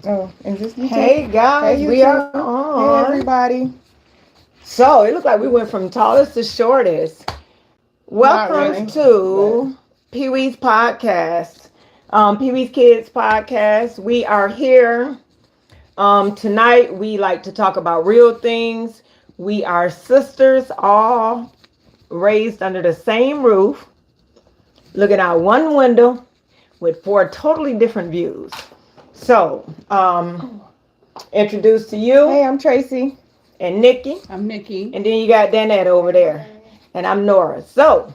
Oh, is this you too? Hey guys, Hey, you we are too. Hey, on. everybody. So it looked like we went from tallest to shortest. Not Welcome really, but to PeeWee's podcast, PeeWee's Kids podcast. We are here tonight. We like to talk about real things. We are sisters, all raised under the same roof, looking out one window with four totally different views. So, introduce to you hey, I'm Tracy. and Nikki. I'm Nikki. And then you got Danette over there. And I'm Nora. So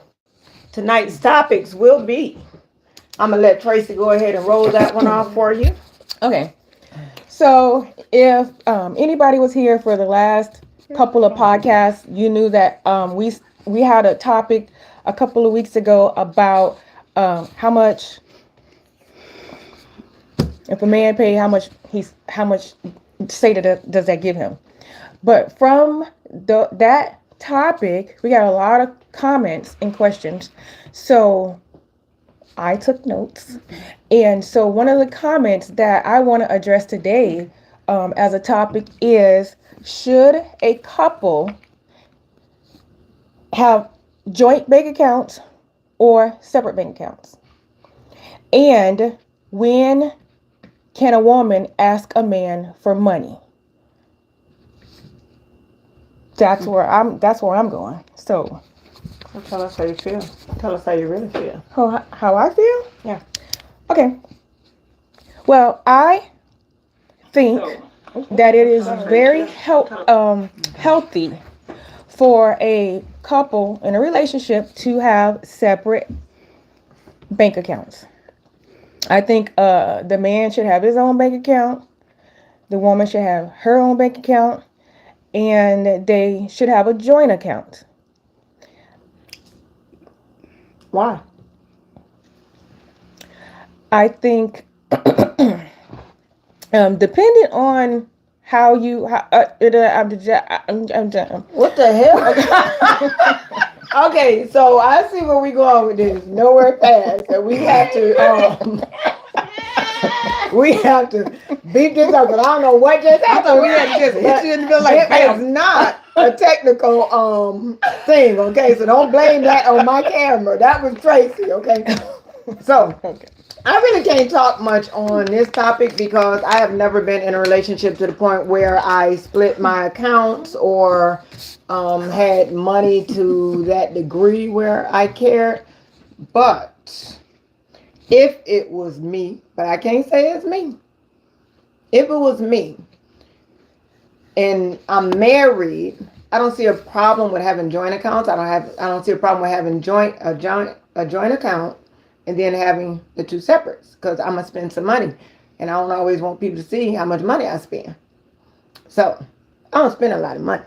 tonight's topics will be, I'm going to let Tracy go ahead and roll that one off for you. Okay. So if anybody was here for the last couple of podcasts, you knew that we had a topic a couple of weeks ago about how much if a man pay how much does that give him. But from that topic, we got a lot of comments and questions. So I took notes. And so one of the comments that I want to address today as a topic is, should a couple have joint bank accounts or separate bank accounts? And when can a woman ask a man for money? That's where I'm going. So Well, tell us how you feel. Tell us how you really feel. how I feel? Yeah. Okay. Well, I think that it is very healthy for a couple in a relationship to have separate bank accounts. I think the man should have his own bank account. The woman should have her own bank account. And they should have a joint account. Why? I think, depending on how you, What the hell? Okay, so I see where we going with this. Nowhere fast. And we have to beat this up, because I don't know what just happened. We had to just hit you in the middle like, It's not a technical thing, okay? So don't blame that on my camera. That was Tracy, okay? So I really can't talk much on this topic because I have never been in a relationship to the point where I split my accounts or had money to that degree where I cared. But if it was me, but I can't say it's me. If it was me and I'm married, I don't see a problem with having joint accounts. I don't see a problem with having a joint account and then having the two separates, because I'm gonna spend some money and I don't always want people to see how much money I spend. So I don't spend a lot of money,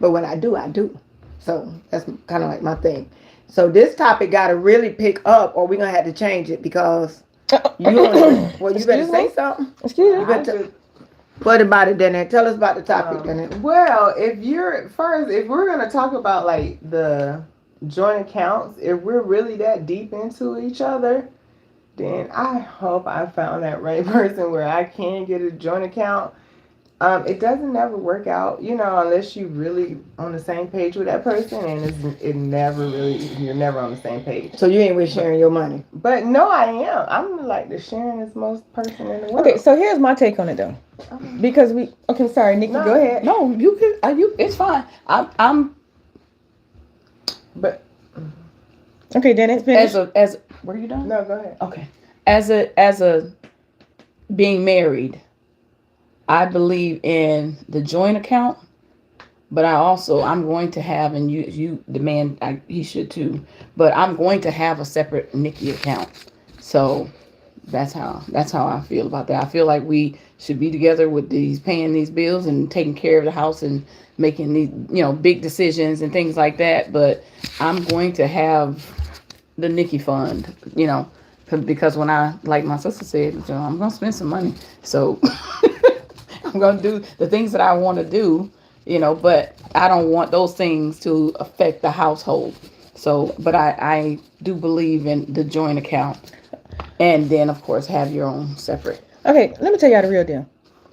but when I do, I do. So that's kind of like my thing. So this topic got to really pick up, or we're gonna have to change it, because you better say something. Excuse me. What about it, Danette? Tell us about the topic, Danette. well, if we're gonna talk about like the joint accounts, if we're really that deep into each other, then I hope I found that right person where I can get a joint account. It doesn't never work out, unless you really on the same page with that person, and you're never on the same page. So you ain't with sharing your money. But no, I am. I'm like the sharingest most person in the world. Okay, so here's my take on it though. Because sorry, Nikki, go ahead. No, you can. It's fine. But Okay, then it's finished. as were you done? No, go ahead. Okay. As a being married, I believe in the joint account, but I'm going to have, and you the man, he should too, but I'm going to have a separate Nikki account. So that's how I feel about that. I feel like we should be together with paying these bills and taking care of the house and making these, big decisions and things like that. But I'm going to have the Nikki fund, because when like my sister said, I'm going to spend some money. So I'm going to do the things that I want to do, but I don't want those things to affect the household. So, but I do believe in the joint account, and then of course have your own separate. Okay, let me tell y'all the real deal.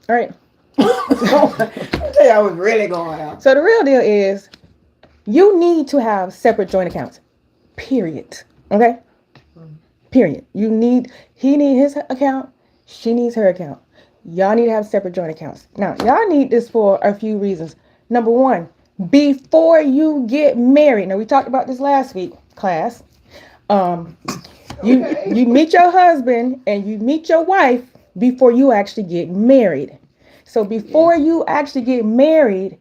All right. I'll tell you, I was really going out. So the real deal is you need to have separate joint accounts. Period. Okay? Period. He need his account, she needs her account. Y'all need to have separate joint accounts. Now, y'all need this for a few reasons. Number one, before you get married. Now we talked about this last week, class. You meet your husband and you meet your wife before you actually get married. So before you actually get married,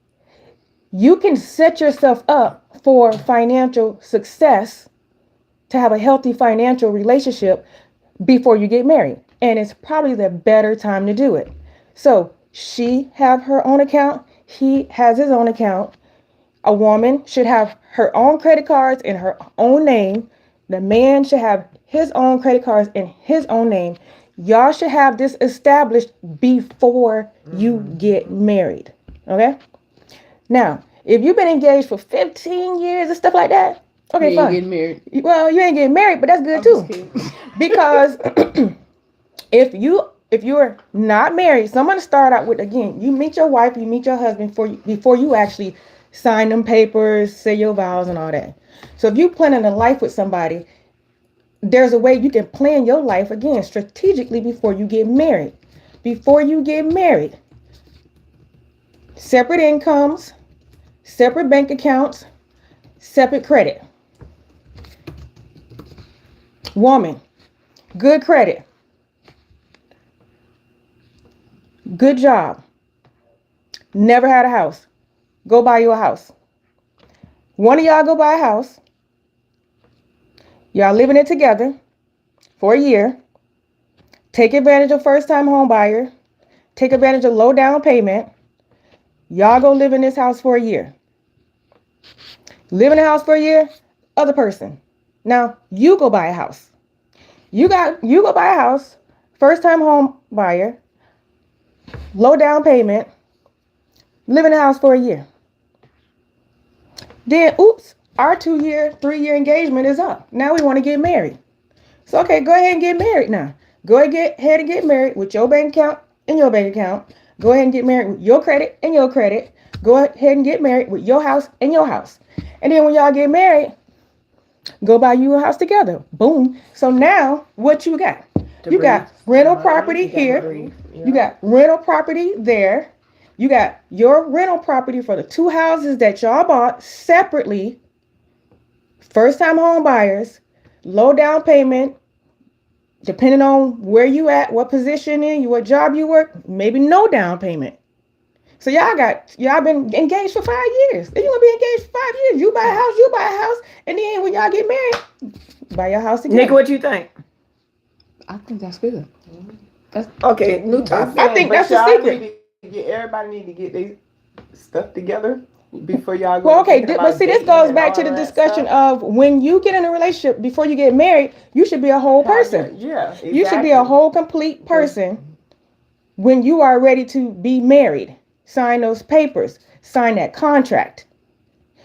you can set yourself up for financial success, to have a healthy financial relationship before you get married. And it's probably the better time to do it. So she have her own account. He has his own account. A woman should have her own credit cards in her own name. The man should have his own credit cards in his own name. Y'all should have this established before you get married. Okay? Now, if you've been engaged for 15 years and stuff like that, okay, you fine. ain't getting married. Well, you ain't getting married, but that's good too. Because if you're not married, so I'm gonna start out with, again, you meet your wife, you meet your husband before you actually sign them papers, say your vows and all that. So if you planning a life with somebody, there's a way you can plan your life, again, strategically before you get married. Before you get married, separate incomes, separate bank accounts, separate credit. Woman, good credit, good job, never had a house, go buy you a house. One of y'all go buy a house. Y'all living it together for a year. Take advantage of first-time home buyer. Take advantage of low down payment. Y'all go live in this house for a year. Live in the house for a year, other person. Now, you go buy a house. You go buy a house, first-time home buyer, low down payment, live in the house for a year. Then, oops, our 2-year, 3-year engagement is up. Now we want to get married. So, okay, go ahead and get married now. Go ahead and get married with your bank account and your bank account. Go ahead and get married with your credit and your credit. Go ahead and get married with your house and your house. And then when y'all get married, go buy you a house together. Boom. So now what you got? You got rental property here. You got rental property there. You got your rental property for the 2 houses that y'all bought separately. First time home buyers, low down payment, depending on where you at, what position in you, what job you work, maybe no down payment. So y'all been engaged for 5 years. Then you're gonna be engaged for 5 years. You buy a house, and then when y'all get married, buy your house again. Nick, what you think? I think that's good. That's Okay, new topic. I think that's the secret. Everybody need to get their stuff together before y'all go. Well, okay, but see, this goes back to the discussion of when you get in a relationship, before you get married, you should be a whole person. Yeah, exactly. You should be a whole complete person when you are ready to be married. Sign those papers, sign that contract.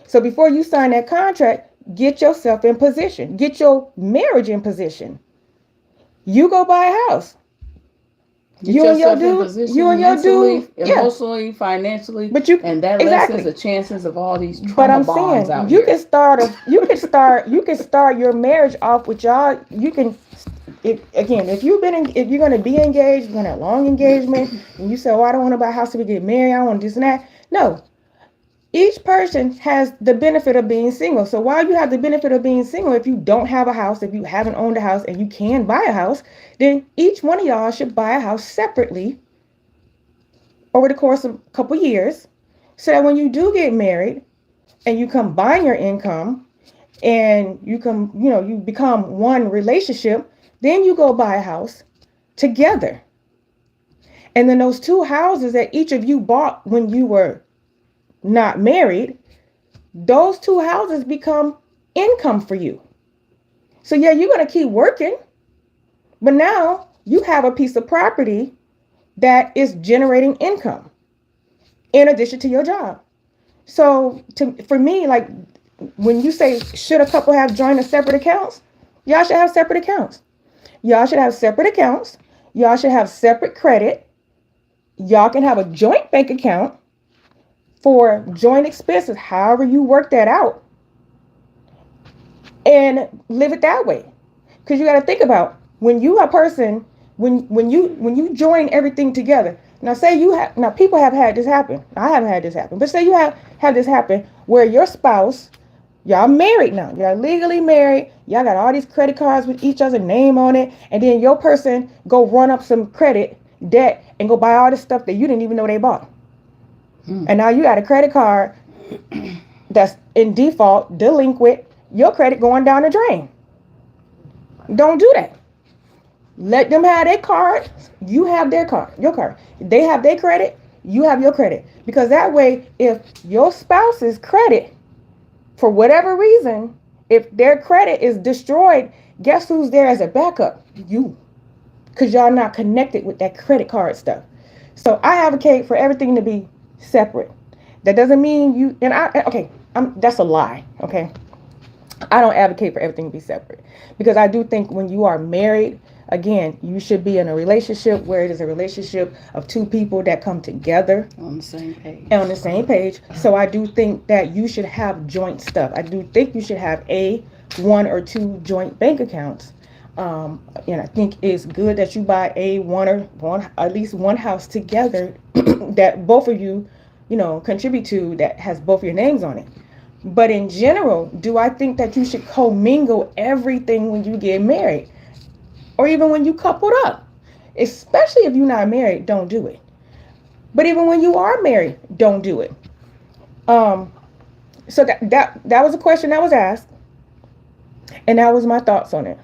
So before you sign that contract, get yourself in position, get your marriage in position. You go buy a house. You and your dude, emotionally, financially, but you, and that lessens the chances of all these trauma but I'm bonds saying out you here. can start your marriage off with y'all. You can, if you're gonna be engaged, you're gonna have long engagement, and you say, "Oh, I don't want to buy a house till we get married. I want this and that." No, each person has the benefit of being single. So while you have the benefit of being single, if you don't have a house, if you haven't owned a house, and you can buy a house, then each one of y'all should buy a house separately over the course of a couple years, so that when you do get married and you combine your income and you become one relationship, then you go buy a house together. And then those 2 houses that each of you bought when you were not married, those 2 houses become income for you. So yeah, you're going to keep working, but now you have a piece of property that is generating income in addition to your job. So for me, like when you say, should a couple have joint or separate accounts? Y'all should have separate accounts. Y'all should have separate accounts. Y'all should have separate credit. Y'all can have a joint bank account for joint expenses, however you work that out, and live it that way. Because you got to think about when you a person, when you join everything together. Now say you have, now people have had this happen. I haven't had this happen, but say you have this happen where your spouse, y'all married now, y'all legally married, y'all got all these credit cards with each other's name on it, and then your person go run up some credit debt and go buy all this stuff that you didn't even know they bought. And now you got a credit card that's in default, delinquent, your credit going down the drain. Don't do that. Let them have their card. You have their card, your card. They have their credit. You have your credit. Because that way, if your spouse's credit, for whatever reason, if their credit is destroyed, guess who's there as a backup? You. Because y'all not connected with that credit card stuff. So I advocate for everything to be separate. That doesn't mean you, that's a lie, okay? I don't advocate for everything to be separate because I do think when you are married, again, you should be in a relationship where it is a relationship of two people that come together on the same page. On the same page. So I do think that you should have joint stuff. I do think you should have one or two joint bank accounts. And I think it's good that you buy at least one house together that both of you, contribute to, that has both your names on it. But in general, do I think that you should commingle everything when you get married? Or even when you coupled up? Especially if you're not married, don't do it. But even when you are married, don't do it. So that was a question that was asked. And that was my thoughts on it.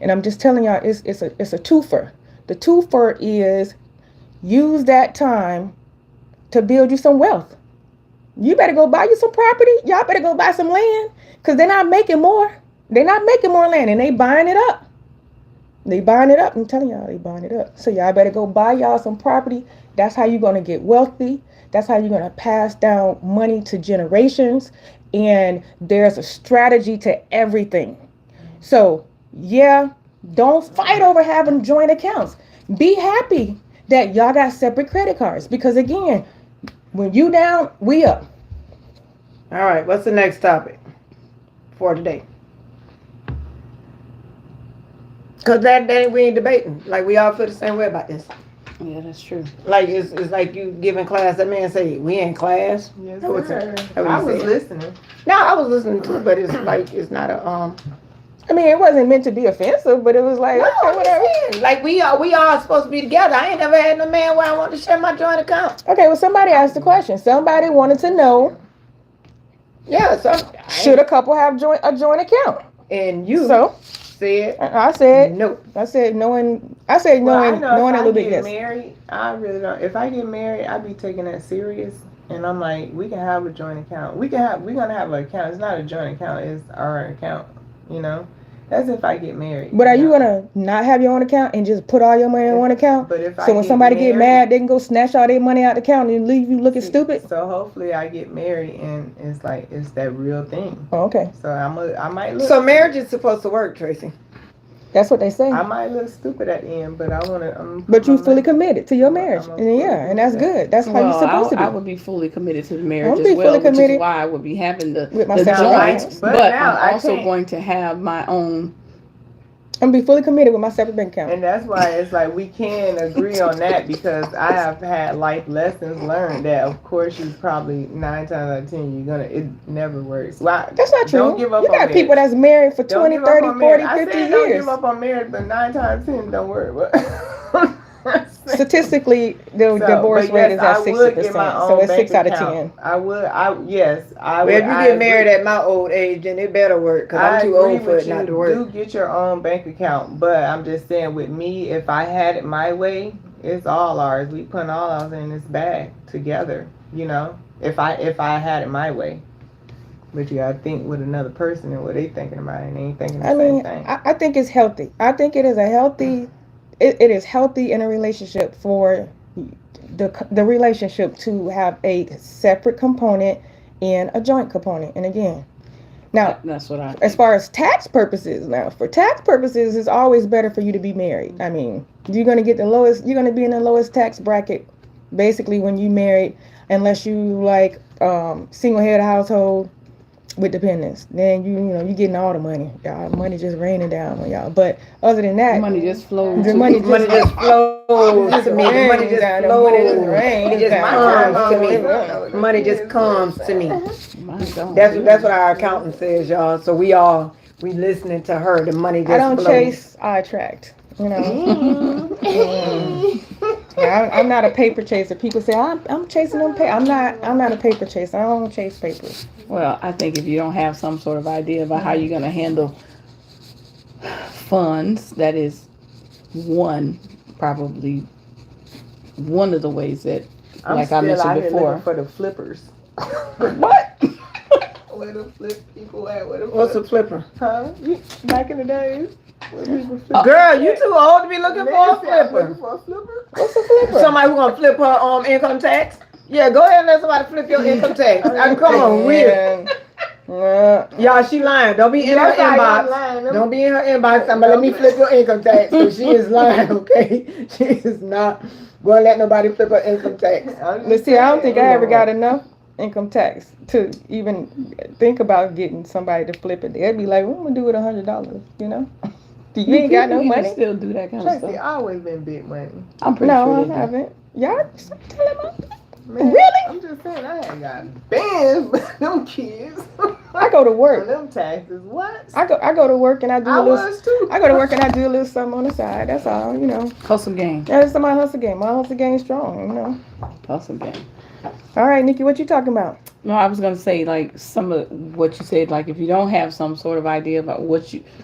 And I'm just telling y'all, it's a twofer. The twofer is use that time to build you some wealth. You better go buy you some property. Y'all better go buy some land because they're not making more. They're not making more land and they buying it up. They buying it up. I'm telling y'all, they buying it up. So y'all better go buy y'all some property. That's how you're going to get wealthy. That's how you're going to pass down money to generations. And there's a strategy to everything. So yeah, don't fight over having joint accounts. Be happy that y'all got separate credit cards because again, when you down, we up. All right, what's the next topic for today? Because that day we ain't debating. Like, we all feel the same way about this. Yeah, that's true. Like, it's like you giving class. That man say, we in class. Yes, That was sir. it. That was I was it. listening. No, I was listening to it, but it's like, it's not a, I mean, it wasn't meant to be offensive, but it was like, no, okay, whatever. Like, we all supposed to be together. I ain't never had no man where I want to share my joint account. Okay, well, somebody asked the question. Somebody wanted to know, Yeah, so. should a couple have a joint account? And you So said, I said, no. I said knowing Well, I knowing know a if little I bit, get yes. married, I really don't. If I get married, I be taking that serious. And I'm like, we can have a joint account. We're gonna have an account. It's not a joint account. It's our account. That's if I get married. But are you gonna not have your own account and just put all your money in one account? But if So when somebody get mad, they can go snatch all their money out the account and leave you looking stupid? So hopefully I get married and it's like it's that real thing. Oh, okay. So I might look. So marriage is supposed to work, Tracy. That's what they say. I might look stupid at the end, but I wanna. But you fully committed to your marriage. I'm And fully yeah, and that's committed. good. That's how you're supposed to be. I would be fully committed to the marriage I'll as be well, fully which committed is why I would be having the with my joint. separate accounts. But now I'm I also can't. going to have my own. I'm gonna be fully committed with my separate bank account. And that's why it's like we can agree on that because I have had life lessons learned that of course you probably 9 times out of 10 it never works. Well, That's not true. Don't give up You on got people marriage. that's married for Don't 20, give up 30, on 40, marriage. 50 I said don't years. give up on marriage, but 9 times out of 10 don't work. Statistically, the So, divorce but rate is yes, at I would get 60%. my So own it's 6 out bank of 10. account. I would. Yes, I Well, would. if you I get married agree. at my old age, then it better work, because I'm I too agree old for with it not you. to work. Do get your own bank account, but I'm just saying with me, if I had it my way, it's all ours. We put all ours in this bag together. If I had it my way. But you gotta think with another person and what they thinking about it, and they ain't thinking the same thing. I think it's healthy. I think it is a healthy. It is healthy in a relationship for the relationship to have a separate component and a joint component. And again, Now, That's what I as think. far as tax purposes, now for tax purposes, it's always better for you to be married. I mean, you're gonna get the lowest. You're gonna be in the lowest tax bracket, basically, when you married, unless you like single head household with dependents. Then you know you getting all the money. Y'all money just raining down on y'all. But other than that, Money just flows. the to money you. just, Money just flows to me. The money just down, the money just flows. rains It just down. comes to Yeah. me. Money just comes to me. My God. That's what our accountant says, y'all. So we listening to her. The money just I don't flows. chase, I attract. You know. Yeah, I'm not a paper chaser. People say I'm chasing them paper. I'm not a paper chaser. I don't chase papers. Well, I think if you don't have some sort of idea about how you're going to handle funds, that is probably one of the ways that, I'm like I still mentioned out here before. looking for the flippers. What? Where the flip people at? Where the What's a flipper? Huh? Back in the days, where people flip. Girl, you too old to be looking for a Listen, I'm looking flipper. for a flipper. What's a flipper? Somebody who gonna flip her income tax? Yeah, go ahead and let somebody flip your income tax. Come on, real. Y'all, she lying. Don't be in her That's how y'all inbox. lying. Don't be in her inbox. Somebody let me flip your income tax. Cause she is lying, okay? She is not gonna let nobody flip her income tax. Let's see. I don't think I ever got enough income tax to even think about getting somebody to flip it. They'd be like, "What am I gonna do with $100?" You know? You ain't got no You can money. still do that kind of Tracy, stuff. always been big money. I'm pretty No, sure I they do. haven't. Y'all stop telling me. Man, Really? I'm just saying, I ain't got bands, but them kids. I go to work. Them taxes, what? I go to work and I do I a little. was too. I go to work and I do a little something on the side. That's all, you know. Hustle game. That's my hustle game. My hustle game strong, you know. Hustle game. All right, Nikki, what you talking about? No, I was gonna say like some of what you said. Like if you don't have some sort of idea about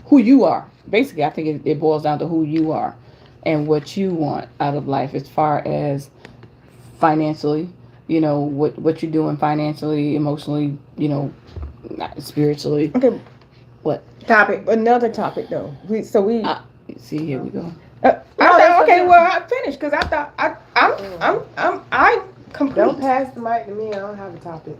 who you are, basically, I think it boils down to who you are and what you want out of life as far as financially. You know what you're doing financially, emotionally. You know, spiritually. Okay. What? Topic. Another topic though. We. See, here we go. Okay. Well, I finished because I thought I'm complete. Don't pass the mic to me. I don't have a topic.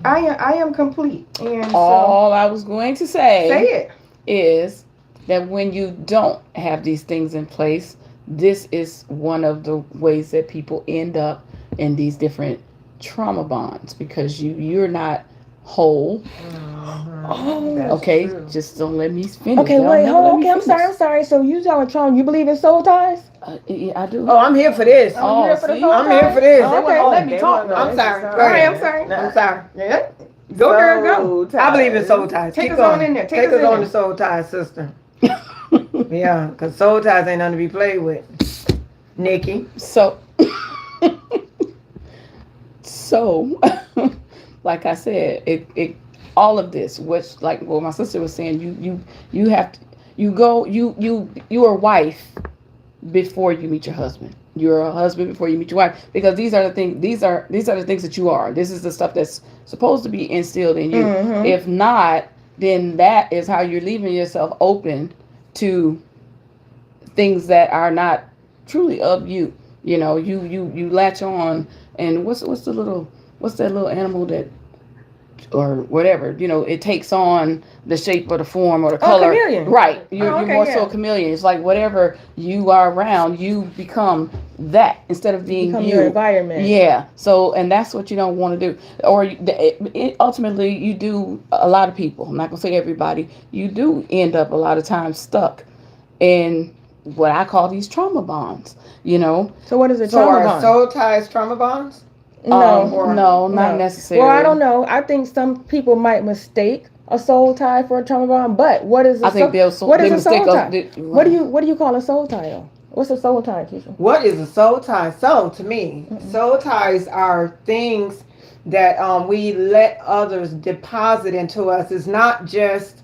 I am complete. And All I was going to say it. is that when you don't have these things in place, this is one of the ways that people end up in these different trauma bonds because you're not whole. Oh, Okay, true. just don't let me finish. okay. Y'all Wait, never hold let on. me Okay, finish. I'm sorry. So you talking trauma? You believe in soul ties? Yeah, I do. Oh, I'm here for this. Oh, you here for the see? soul I'm here ties? for this. Oh, They okay. won't let me They talk. won't I'm let sorry. me Go talk. ahead. I'm sorry. I'm sorry. Yeah. Go, girl, go. I believe in soul ties. Take Keep us going. on in there. Take us us in on there. the soul ties, sister. Yeah, because soul ties ain't nothing to be played with. Nikki. So, like I said, it all of this, which like what my sister was saying, you have to you are a wife before you meet your husband. You're a husband before you meet your wife because these are the things that you are. This is the stuff that's supposed to be instilled in you. Mhm. If not, then that is how you're leaving yourself open to things that are not truly of you. You know, you latch on, and what's that little animal that or whatever, you know, it takes on the shape or the form or the color. Chameleon. Right. You're okay, more yeah. so a chameleon. It's like whatever you are around, you become that instead of being Become you. your environment. Yeah. So, and that's what you don't want to do. Or ultimately, you do, a lot of people, I'm not going to say everybody, you do end up a lot of times stuck in what I call these trauma bonds, you know? So what is a So trauma are bond? soul ties trauma bonds? No, not necessarily. Well, I don't know. I think some people might mistake a soul tie for a trauma bond. But what is a I think what is a soul tie? right. What do you call a soul tie though? What's a soul tie, Keisha? What is a soul tie? So to me, soul ties are things that we let others deposit into us. It's not just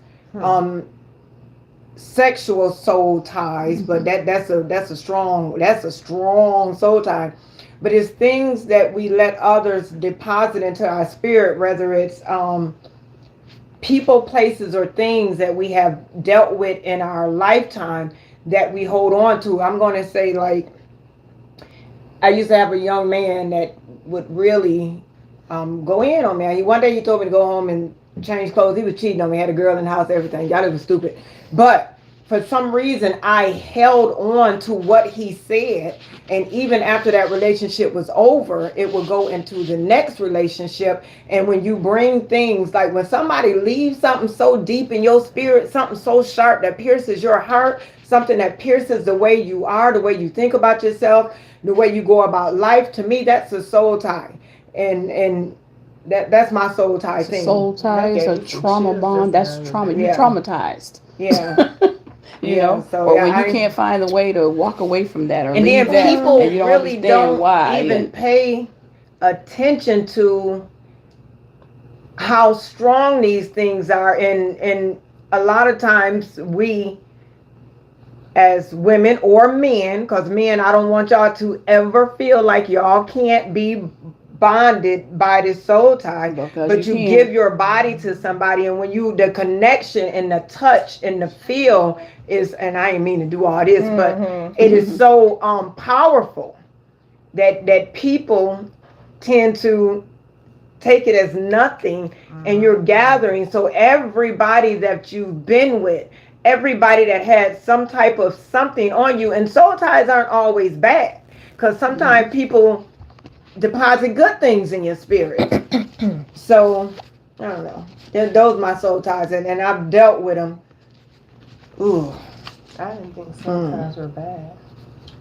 sexual soul ties, but that's a strong soul tie. But it's things that we let others deposit into our spirit, whether it's people, places, or things that we have dealt with in our lifetime that we hold on to. I'm going to say, like, I used to have a young man that would really go in on me. One day he told me to go home and changed clothes. He was cheating on me. Had a girl in the house, everything. Y'all, it was stupid. But for some reason, I held on to what he said. And even after that relationship was over, it would go into the next relationship. And when you bring things, like when somebody leaves something so deep in your spirit, something so sharp that pierces your heart, something that pierces the way you are, the way you think about yourself, the way you go about life, to me, that's a soul tie. And that's my soul tie thing. Soul tie is a trauma bond. That's trauma. You're traumatized. Yeah. You know, so or when you can't find a way to walk away from that, or and leave then that, people and you don't really understand don't why, even pay attention to how strong these things are, and a lot of times we as women or men, because men, I don't want y'all to ever feel like y'all can't be bonded by this soul tie, but you give your body to somebody, and when you, the connection and the touch and the feel is, and I ain't mean to do all this, but it is so powerful that people tend to take it as nothing, and you're gathering. So everybody that you've been with, everybody that had some type of something on you, and soul ties aren't always bad, because sometimes people deposit good things in your spirit. So I don't know. Those are my soul ties, and I've dealt with them. Ooh, I didn't think soul ties were bad.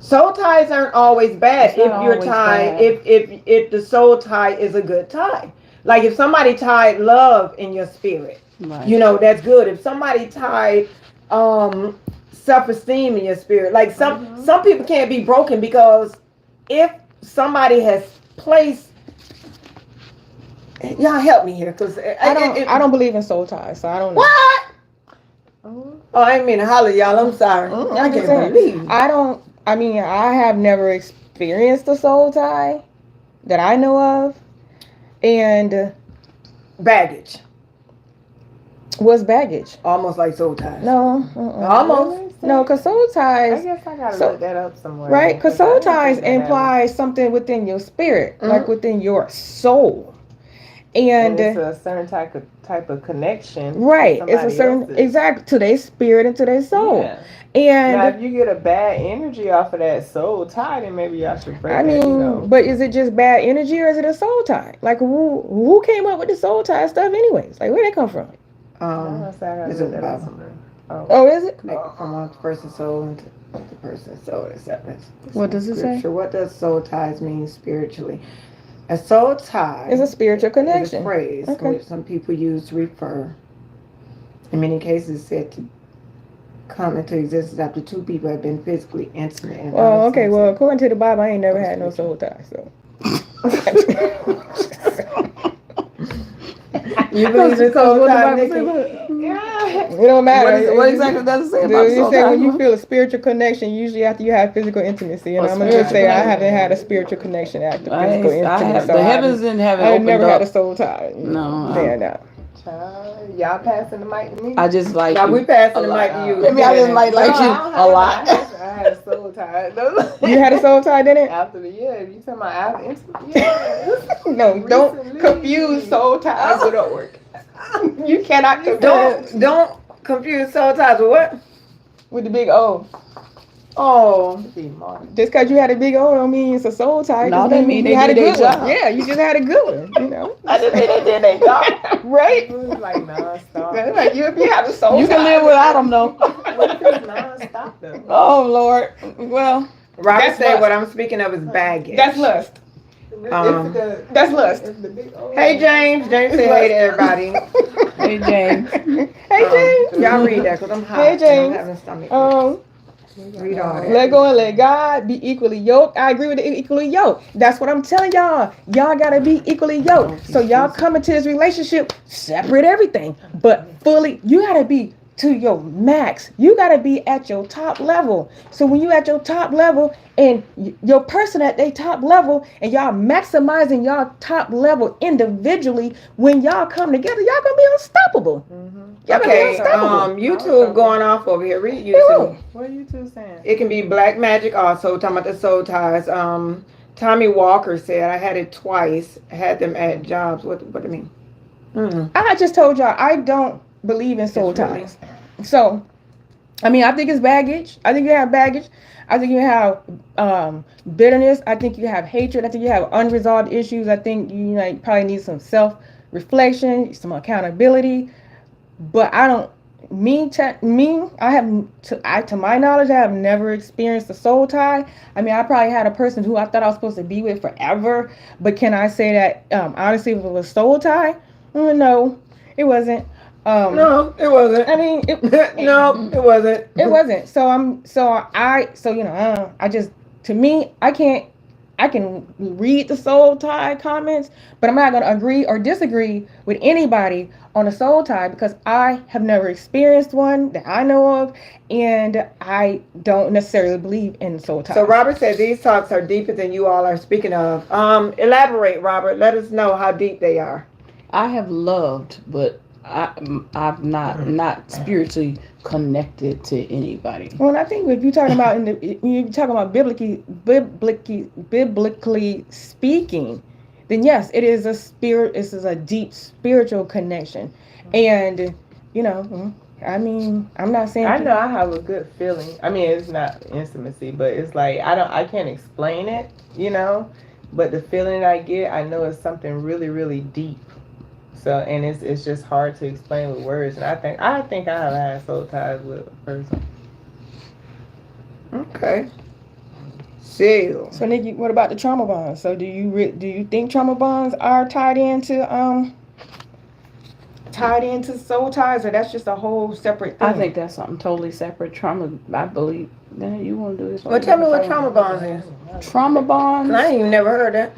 Soul ties aren't always bad if you're tied. If the soul tie is a good tie. Like if somebody tied love in your spirit, you know, that's good. If somebody tied self-esteem in your spirit, like some people can't be broken, because if somebody has placed, y'all help me here, because I don't believe in soul ties, so I don't know. What? Oh, I didn't mean to holler, y'all. I'm sorry. I can't believe. I have never experienced a soul tie that I know of. And baggage. What's baggage? Almost like soul ties. No. Almost. No, because soul ties. I guess I gotta look that up somewhere. Right? Because soul ties imply something within your spirit, like within your soul. And it's a certain type of connection. Right. It's a certain, exactly, to their spirit and to their soul. Yeah. And now, if you get a bad energy off of that soul tie, then maybe I should break it. But is it just bad energy, or is it a soul tie? Like, who came up with the soul tie stuff anyways? Like, where'd they come from? Is it the Bible? Oh, is it? Connected from one person's soul into the person's soul. What does it say? What does soul ties mean spiritually? A soul tie is a spiritual connection. Is a phrase which some people use to refer, in many cases, said to come into existence after two people have been physically intimate. Well, okay. Well, according to the Bible, I ain't never had no soul tie. So. You believe in soul tie, Nikki? Yeah. It don't matter. What exactly does it say about soul tie? You say when you feel a spiritual connection, usually after you have physical intimacy. And I'm going to just say I haven't had a spiritual connection after physical intimacy. The heavens didn't have it opened up. I never had a soul tie. No. No. Y'all passing the mic to me? I just like you. We passing the mic to you. Maybe I just like you a lot. I had a soul tie. You had a soul tie, didn't it? After the year, you talking about after intimate? No, don't confuse soul ties with org. You cannot confuse. Don't confuse soul ties with what? With the big O. Oh, just because you had a big O don't mean it's a soul tie. No, that mean they had a did good their job. one. Yeah, you just had a good one. You know, I just mean they did their job, right? It was like non-stop. Like you have a soul. You can live without them though. What if it's non-stop though? Oh Lord. Well, Robert said what I'm speaking of is baggage. That's lust. That's lust. Hey James. James say hey to everybody. Hey James. Hey James. Y'all read that because I'm hot. Hey James. I'm having stomach. Read all that. Let go and let God be equally yoked. I agree with the equally yoked. That's what I'm telling y'all. Y'all gotta be equally yoked. So y'all come into this relationship, separate everything, but fully. You gotta be to your max. You gotta be at your top level. So when you at your top level and your person at their top level, and y'all maximizing y'all top level individually, when y'all come together, y'all gonna be unstoppable. Y'all gonna be unstoppable. YouTube going off over here. Read YouTube. What are you two saying? It can be black magic also, talking about the soul ties. Tommy Walker said, I had it twice. I had them at jobs. What do you mean? I just told y'all I don't believe in soul ties. So, I mean, I think it's baggage. I think you have baggage. I think you have bitterness. I think you have hatred. I think you have unresolved issues. I think you probably need some self-reflection, some accountability. But I don't. To my knowledge, I have never experienced a soul tie. I mean, I probably had a person who I thought I was supposed to be with forever. But can I say that honestly, if it was soul tie? No, it wasn't. No, it wasn't. I mean, no, it wasn't. It wasn't. To me, I can read the soul tie comments, but I'm not going to agree or disagree with anybody on a soul tie because I have never experienced one that I know of, and I don't necessarily believe in soul ties. So Robert said these talks are deeper than you all are speaking of. Elaborate, Robert. Let us know how deep they are. I have loved, but I'm not spiritually connected to anybody. Well, I think if you're talking about biblically speaking, then yes, it is a spirit. This is a deep spiritual connection, and I mean, I'm not saying I know I have a good feeling. I mean, it's not intimacy, but it's like I can't explain it, but the feeling that I get, I know it's something really, really deep. So, and it's just hard to explain with words. And I think I have had soul ties with a person. Okay. So Nikki, what about the trauma bonds? So do you think trauma bonds are tied into soul ties, or that's just a whole separate thing? I think that's something totally separate. Trauma, I believe. Then you want to do this? Well, tell me what trauma bonds is. Trauma bonds. I ain't even never heard that.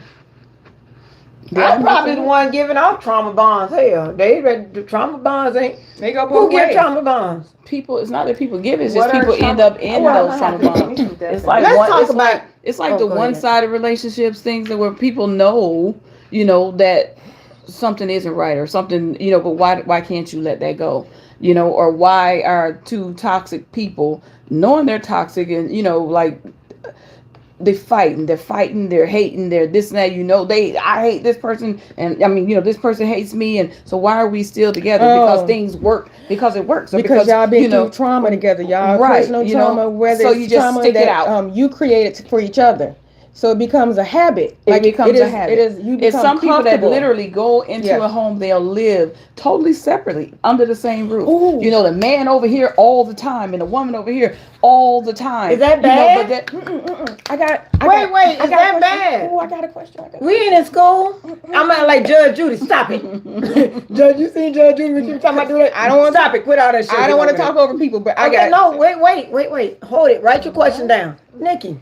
Yeah, I'm probably the one giving off trauma bonds. Hell, the trauma bonds ain't. They go Who both give ways. trauma bonds? People, it's not that people give it, it's What just are people end up in those trauma bonds. It's like Let's one, talk it's about. like, it's like the go ahead. one-sided relationships, things that where people know, that something isn't right or something, but why can't you let that go? Or why are two toxic people knowing they're toxic and like they're fighting, they're hating, they're this and that, I hate this person and I mean, this person hates me, and so why are we still together? Because things work, because it works. Or because y'all been through trauma together, y'all right, personal trauma, whether so it's you just trauma stick it that out. You created for each other. So it becomes a habit. It becomes a habit. It is. You become it's some people that comfortable. literally go into a home, they'll live totally separately under the same roof. Ooh. The man over here all the time and the woman over here all the time. Is that bad? Wait. Is that bad? Oh, I got a question. We ain't in school. I'm not like Judge Judy. Stop it. Judge, you seen Judge Judy when she was talking about doing it? I don't want to stop it. Quit all that shit. I don't want to talk over people, but Wait. Hold it. Write your question down, Nikki.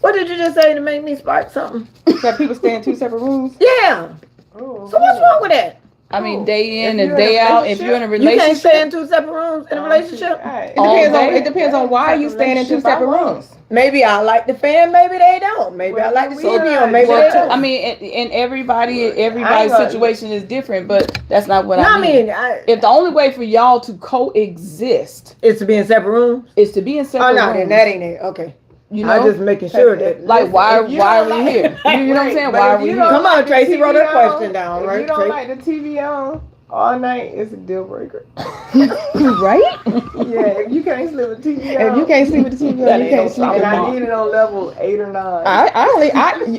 What did you just say to make me spark something? That people stay in two separate rooms. Yeah. Oh, So what's wrong with that? I mean, day in If and you're day in a out. If you're in a You can't relationship, stay in two separate rooms in a relationship. It depends on why you staying in two separate rooms. Maybe I like the fan, maybe they don't. Maybe I like the TV, or maybe they don't. I mean, and everybody's situation is different, but that's not what I mean. If the only way for y'all to coexist is to be in separate rooms, is to be in separate oh no, rooms, then that ain't it. Okay. I'm just making sure that. Like, why are we here? You know what I'm saying? Why are we here? Come on, Tracy, wrote that question down, right? If you don't like the TV on all night, it's a deal breaker. Right? Yeah, if you can't sleep with the TV on. If you can't sleep with the TV on, you can't sleep with And the I need it on level 8 or 9.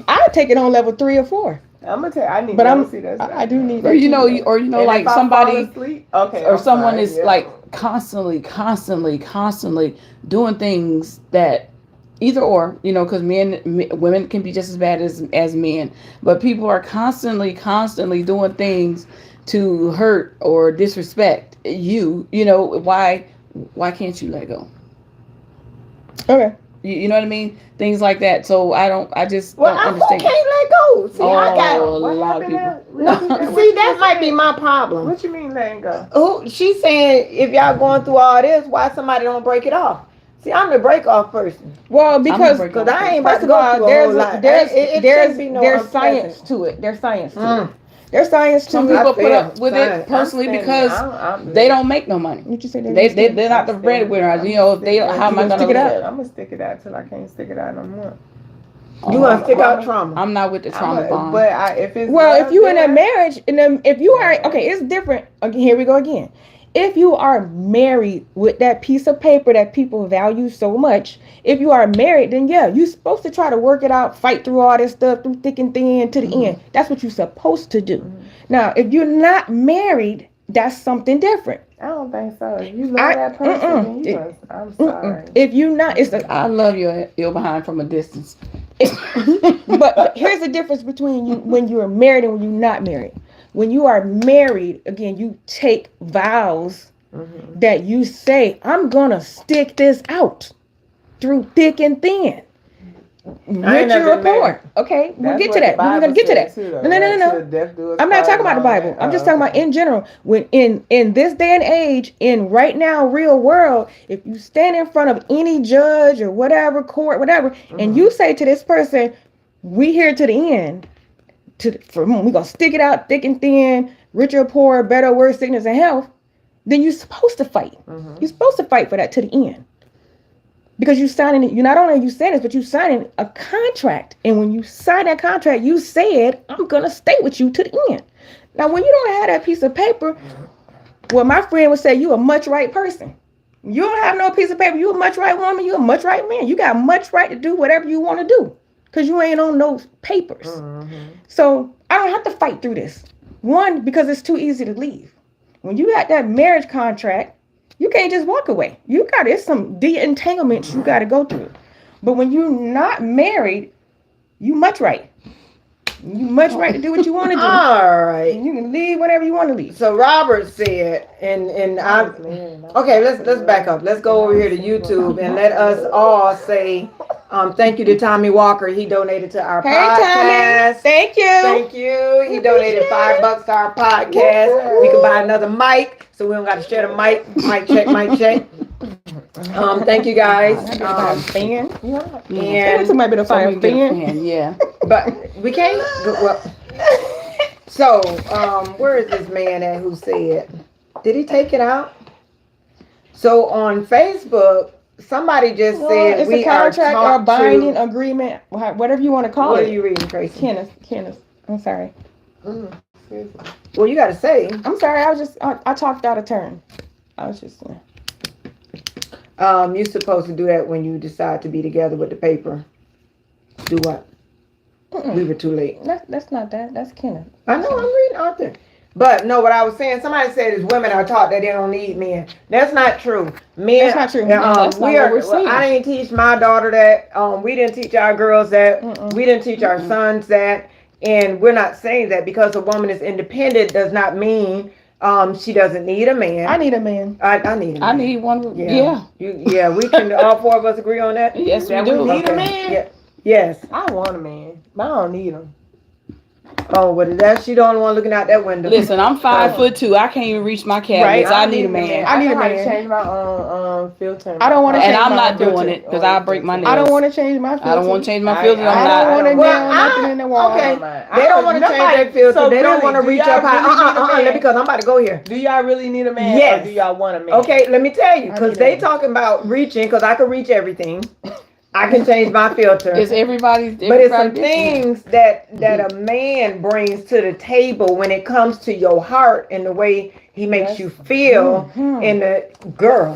I take it on level 3 or 4. I'm gonna tell you, I need but to see that. I do need or And like if I somebody fall asleep, okay, or I'm someone fine, is yeah. like constantly doing things that either or, because women can be just as bad as men, but people are constantly doing things to hurt or disrespect you. Why can't you let go? Okay. You know what I mean? Things like that. So I just Well, don't I understand. can't let go. See, I got. a lot of people. See, that might be my problem. What you mean letting go? Who she's saying if y'all going through all this, why somebody don't break it off? See, I'm the break off person. Well, because I ain't about first to of go all, through a whole lot. there's science to it. There's science to it. There's science to Some it. people put up with it personally because they don't make no money. What you say? They're not the breadwinners. If they don't, how am I gonna stick it out? live? I'm gonna stick it out till I can't stick it out no more. You want to stick out trauma? I'm not with the trauma bond. But if it's Well, love if you in a there, marriage, and then if you are okay, it's different. Okay, here we go again. If you are married with that piece of paper that people value so much, if you are married, then yeah, you're supposed to try to work it out, fight through all this stuff, through thick and thin to the end. That's what you're supposed to do. Now, if you're not married, that's something different. I don't think so. If you love that person, then you must, I'm sorry. If you not, it's I love your behind from a distance. but here's the difference between you when you're married and when you're not married. When you are married, again, you take vows that you say, I'm gonna stick this out through thick and thin. Rich or poor. Okay, we'll get to that. We're gonna get to that. No. I'm not talking about the Bible. I'm just talking about in general. When in this day and age, in right now, real world, if you stand in front of any judge or whatever, court, whatever, and you say to this person, we here to the end, we're gonna stick it out thick and thin, rich or poor, better or worse, sickness and health, then you're supposed to fight. You're supposed to fight for that to the end. Because you signing it, you not only are you saying this, but you signing a contract. And when you sign that contract, you said, I'm gonna stay with you to the end. Now, when you don't have that piece of paper, well, my friend would say you a much right person. You don't have no piece of paper, you a much right woman, you a much right man. You got much right to do whatever you want to do. Because you ain't on those papers. So I don't have to fight through this. One, because it's too easy to leave. When you got that marriage contract, you can't just walk away. It's some de-entanglements you got to go through. But when you're not married, you much right. You much right to do what you want to do. All right. You can leave whenever you want to leave. So Robert said, and I, okay, let's back up. Let's go over here to YouTube and let us all say, thank you to Tommy Walker. He donated to our podcast. Tommy. Thank you. Thank you. He donated $5 to our podcast. We can buy another mic, so we don't got to share the mic. Mic check. Thank you guys. Fan. And somebody better find a fan. Yeah. But we can't. Well, so where is this man at who said? Did he take it out? So on Facebook, somebody just said it's we a contract are or binding agreement, whatever you want to call it. What are you reading, Tracy? Kenneth. I'm sorry. Well, you got to say. I'm sorry. I talked out of turn. I was just. You're supposed to do that when you decide to be together with the paper. Do what? We were too late. That's not that. That's Kenneth. I know. I'm reading Arthur. But no, what I was saying, somebody said is women are taught that they don't need men. That's not true. Men. That's not true. That's not what we're saying. I didn't teach my daughter that. We didn't teach our girls that. We didn't teach our sons that. And we're not saying that because a woman is independent does not mean she doesn't need a man. I need a man. I need a man. I need one. Yeah. We can all four of us agree on that. Yes, we That do. we need a man? Yeah. Yes. I want a man, but I don't need him. Oh, but that's she the only one looking out that window. Listen, I'm 5'2". I can't even reach my cabinets. I need a man. I need a know how to man. change my filter. I don't want to And change I'm my not filter. doing it because I break my nails. I don't want to change my filter. I don't want to change my filter. I don't want to nail nothing in the wall. Okay. They don't want to change their filter. So they don't really, want to do reach y'all up high. really need a man? Because I'm about to go here. Do y'all really need a man? Yes. Or do y'all want a man? Okay, let me tell you, I because need they a- talking about reaching, because I can reach everything. I can change my filter. It's everybody's. But it's some things that a man brings to the table when it comes to your heart and the way he makes you feel in the girl.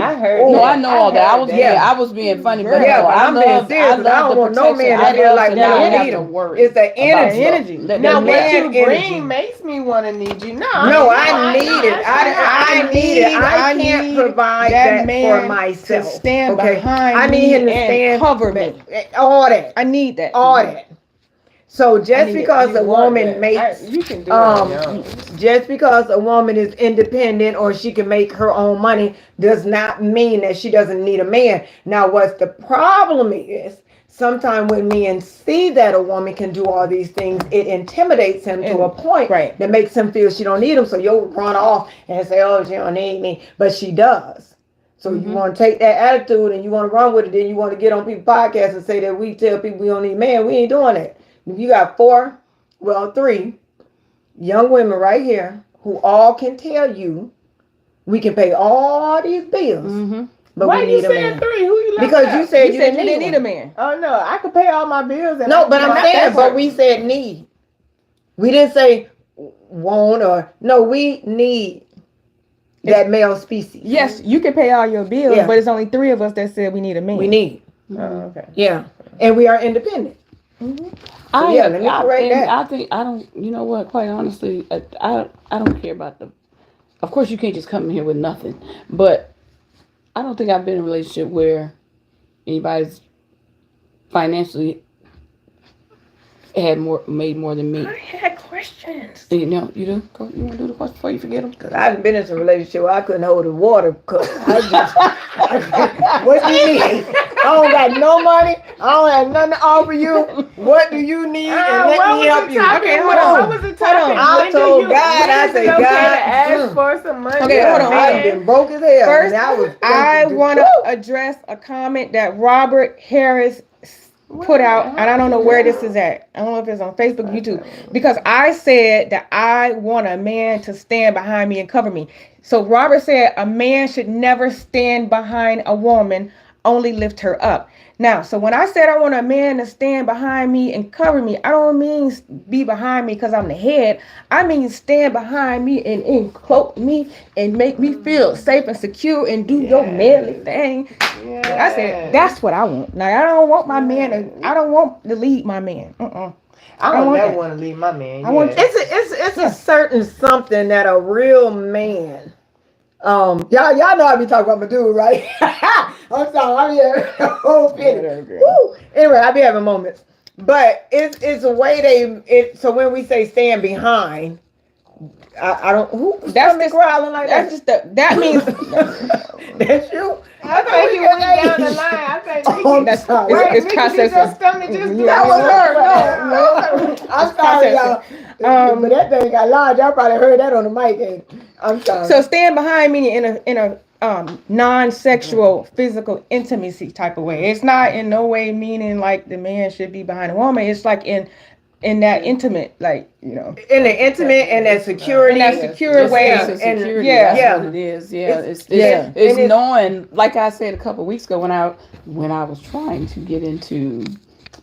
I heard. No, I know all that. I that. was being funny, but Yeah, no, but I'm being serious. I don't want no man to feel like we don't need him. It's the energy. Now, The what man you bring energy. makes me want to need you. No, I need it. I need it. I can't provide that for myself. To stand Okay? behind I need him to and stand cover me. All that. I need that. All that. So just because You a want woman that. makes you can do it on your own. just because a woman is independent or she can make her own money does not mean that she doesn't need a man. Now, what's the problem is sometimes when men see that a woman can do all these things, it intimidates him to a point that makes him feel she don't need him. So you'll run off and say, oh, she don't need me. But she does. So you want to take that attitude and you want to run with it. Then you want to get on people's podcasts and say that we tell people we don't need man. We ain't doing that. If you got 3 young women right here who all can tell you we can pay all these bills, but Why we you need a saying man. 3? Who you you left Because out? you said You you said you didn't didn't need need a one. man. Oh no, I could pay all my bills. And No, I but can I'm do saying, that but work. we said need. We didn't say want or no. We need that male species. Yes, you can pay all your bills, Yeah. but it's only 3 of us that said we need a man. We need. Oh, okay. Yeah, and we are independent. So, yeah, let me correct that. I think I don't. You know what? Quite honestly, I don't care about the. Of course, you can't just come in here with nothing. But I don't think I've been in a relationship where anybody's financially made more than me. I had questions. You know, you do. Go, you want to do the question before you forget them? Cause I've been in some relationship where I couldn't hold a water cup. I just, what do you need? I don't got no money. I don't have nothing to offer you. What do you need? And let me help you. Okay, hold on. What was the topic? I When do told you- God, when I is said, it okay God, to ask for some money? Okay, Yeah, hold on, I've been broke as hell. First, and I was I thinking, want to woo! address a comment that Robert Harris put out, and I don't know where this is at. I don't know if it's on Facebook or YouTube, because I said that I want a man to stand behind me and cover me. So Robert said a man should never stand behind a woman, only lift her up. Now, so when I said I want a man to stand behind me and cover me, I don't mean be behind me because I'm the head. I mean stand behind me and encloak me and make me feel safe and secure and do your manly thing. I said that's what I want. Now I don't want my man to. I don't want to lead my man. I don't don't want never that. want to leave my man. I want- It's a certain something that a real man. Y'all know I be talking about my dude, right? I'm sorry, I'm here. Whole minute. Woo. Anyway, I be having moments, but it's a way so when we say stand behind, I don't. That's the just growling like That's that. just that means That's you. I think you went down the line. I think I'm that's sorry. it's Mickey, did your processing. stomach just do That was that? her. No. I'm sorry, y'all. But that thing got large. Y'all probably heard that on the mic. And I'm sorry. So stand behind me in a non-sexual physical intimacy type of way. It's not in no way meaning like the man should be behind a woman. It's like in that intimate, like, you know, in the intimate and that security, in that secure way. It's a security. yeah. That's what it is. Yeah, it's and it's knowing. Like I said a couple of weeks ago when I was trying to get into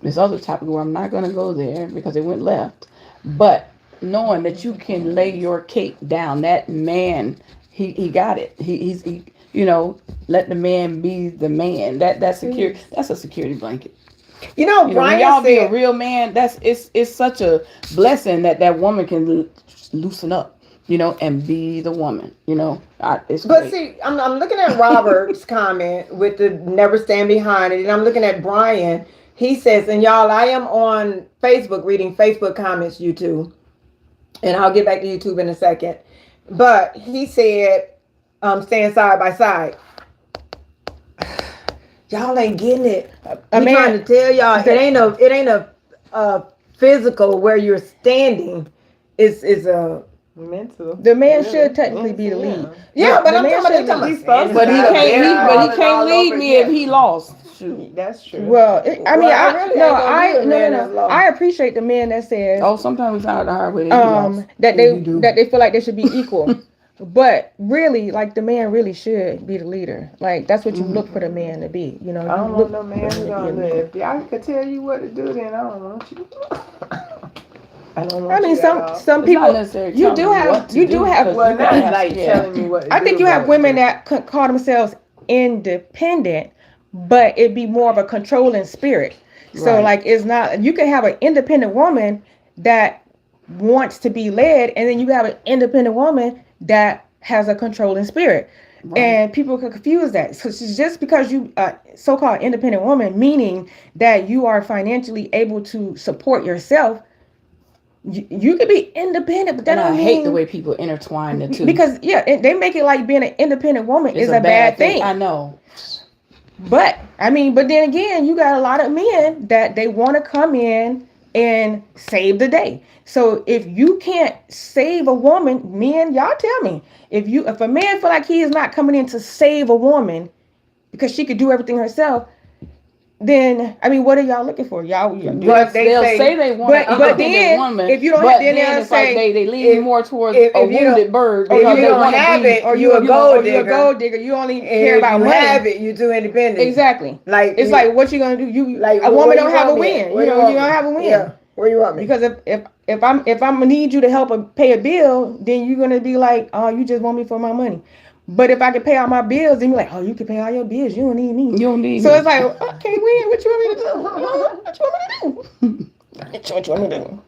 this other topic where I'm not going to go there because it went left, but knowing that you can lay your cape down. That man, he got it. He's you know, let the man be the man. That's secure. That's a security blanket. You know, When Brian y'all be a said, real man, it's such a blessing that woman can loosen up, you know, and be the woman, you know. It's but great. see, I'm looking at Robert's comment with the never stand behind it, and I'm looking at Brian. He says, and y'all, I am on Facebook reading Facebook comments, YouTube, and I'll get back to YouTube in a second. But he said, stand side by side. Y'all ain't getting it. I'm trying to tell y'all, it ain't a physical where you're standing. It's a Mental. The man should technically be the lead. yeah, but the I'm man talking should about be. he's supposed But to. he can't lead me if he lost. Shoot. That's true. Well, I mean, Well, I really ain't gonna be the man that's lost. I appreciate the man that says Oh, sometimes we found out the hard way that he lost. that Yeah, you do. they feel like they should be equal. But really, like, the man really should be the leader. Like, that's what you look for the man to be. You know, I don't you want look no man who don't live. If I could tell you what to do, then I don't want you. I don't want I mean, you at all. some It's people not necessarily you telling do you have what to you do, do have because Well, you gotta not like yeah. telling me what to I do. think you have but women just- that call themselves independent, but it'd be more of a controlling spirit. So Right. like, it's not, you can have an independent woman that wants to be led, and then you have an independent woman that has a controlling spirit. Right. And people can confuse that. So it's just because you so-called independent woman, meaning that you are financially able to support yourself, you could be independent, but that And I don't mean, hate the way people intertwine the two. because they make it like being an independent woman it's is a bad thing. I know. But I mean, but then again, you got a lot of men that they want to come in and save the day. So if you can't save a woman, men, y'all tell me, if a man feel like he is not coming in to save a woman because she could do everything herself, then I mean, what are y'all looking for? Y'all, But They'll say they want but- an but independent then, woman, if you don't but have- then they'll it's like say, they lean more towards if a you don't- wounded bird if because you they don't want to have be. it, or you a you gold or you a digger. gold digger. You only And care if about you money. have it, you too independent. Exactly. Like It's like what you gonna do? You like a where woman you don't have a want me at? win. Where You know, want you don't me? have a win. Yeah. Where you want me? Because if I'm gonna need you to help pay a bill, then you're gonna be like, oh, you just want me for my money. But if I can pay all my bills, then you're like, oh, you can pay all your bills. You don't need me. You don't need So me. it's like, okay, win. What you want me to do? What you want me to do? What you want me to do?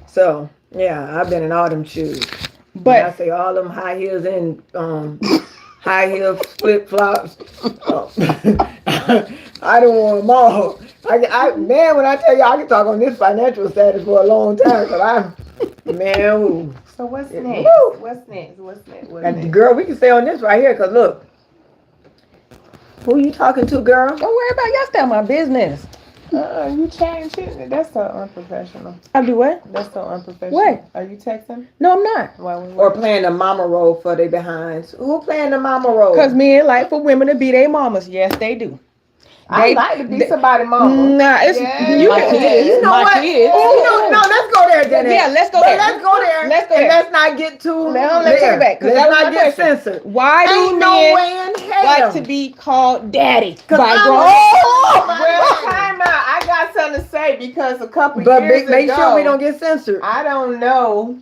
So yeah, I've been in all them shoes. When I But say all them high heels and high heel flip flops. I don't want them all. Man, when I tell you, I can talk on this financial status for a long time. Cause ooh. So what's Yeah. next? Woo! What's next? What's next? What's And next? girl, we can stay on this right here. Cause look, who you talking to, girl? don't worry about y'all. Stay on my business. You chatting shit? That's so unprofessional. I do what? That's so unprofessional. What? Are you texting? No, I'm not. Or playing the mama role for their behinds. Who playing the mama role? Because men like for women to be their mamas. Yes, they do. I They- like to be they- somebody's mama. Nah, it's Yeah. you My can. kids. You know My what? kids. No, let's go there, Janet. Yeah, let's go But there. Let's go there. Let's go and there. let's not get too. Let's take it back, 'cause Let's that was not my get question. censored. Why do Ain't no men way in hell. like to be called daddy? 'Cause By I'm- grown. Oh, my Well, God. time out. I got something to say because a couple But years make ago, sure we don't get censored. I don't know.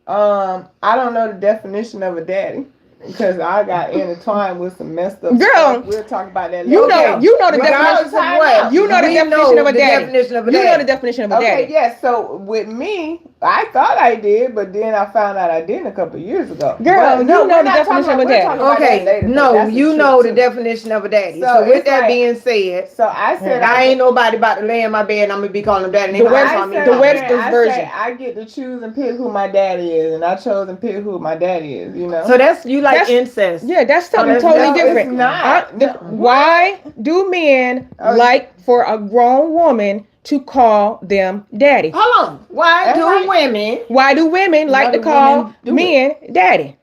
I don't know the definition of a daddy because I got intertwined with some messed up Girl, stuff. We'll talk about that later. You know the Regardless definition. of what? You know the We definition of a the daddy. definition of a You know daddy. the definition of a Okay, daddy. yes. So with me, I thought I did, but then I found out I didn't a couple years ago. Girl, But you no, know we're the not definition talking of a about- daddy. we're talking about that Okay, later, 'cause no, that's you the know truth, the too. definition of a daddy. So So with it's that like- being said, So I said I ain't nobody about to lay in my bed and I'm gonna be calling them daddy. The They might West- call me the mama. Webster's version. I get to choose and pick who my daddy is, and I chose and picked who my daddy is. You know. So that's you like That's- incest. Yeah, that's something that's- totally no, it's different. not. No. Why do men Oh, like for a grown woman to call them daddy? Hold on. Why That's do right. women? Why do women like Why to do call women do men daddy?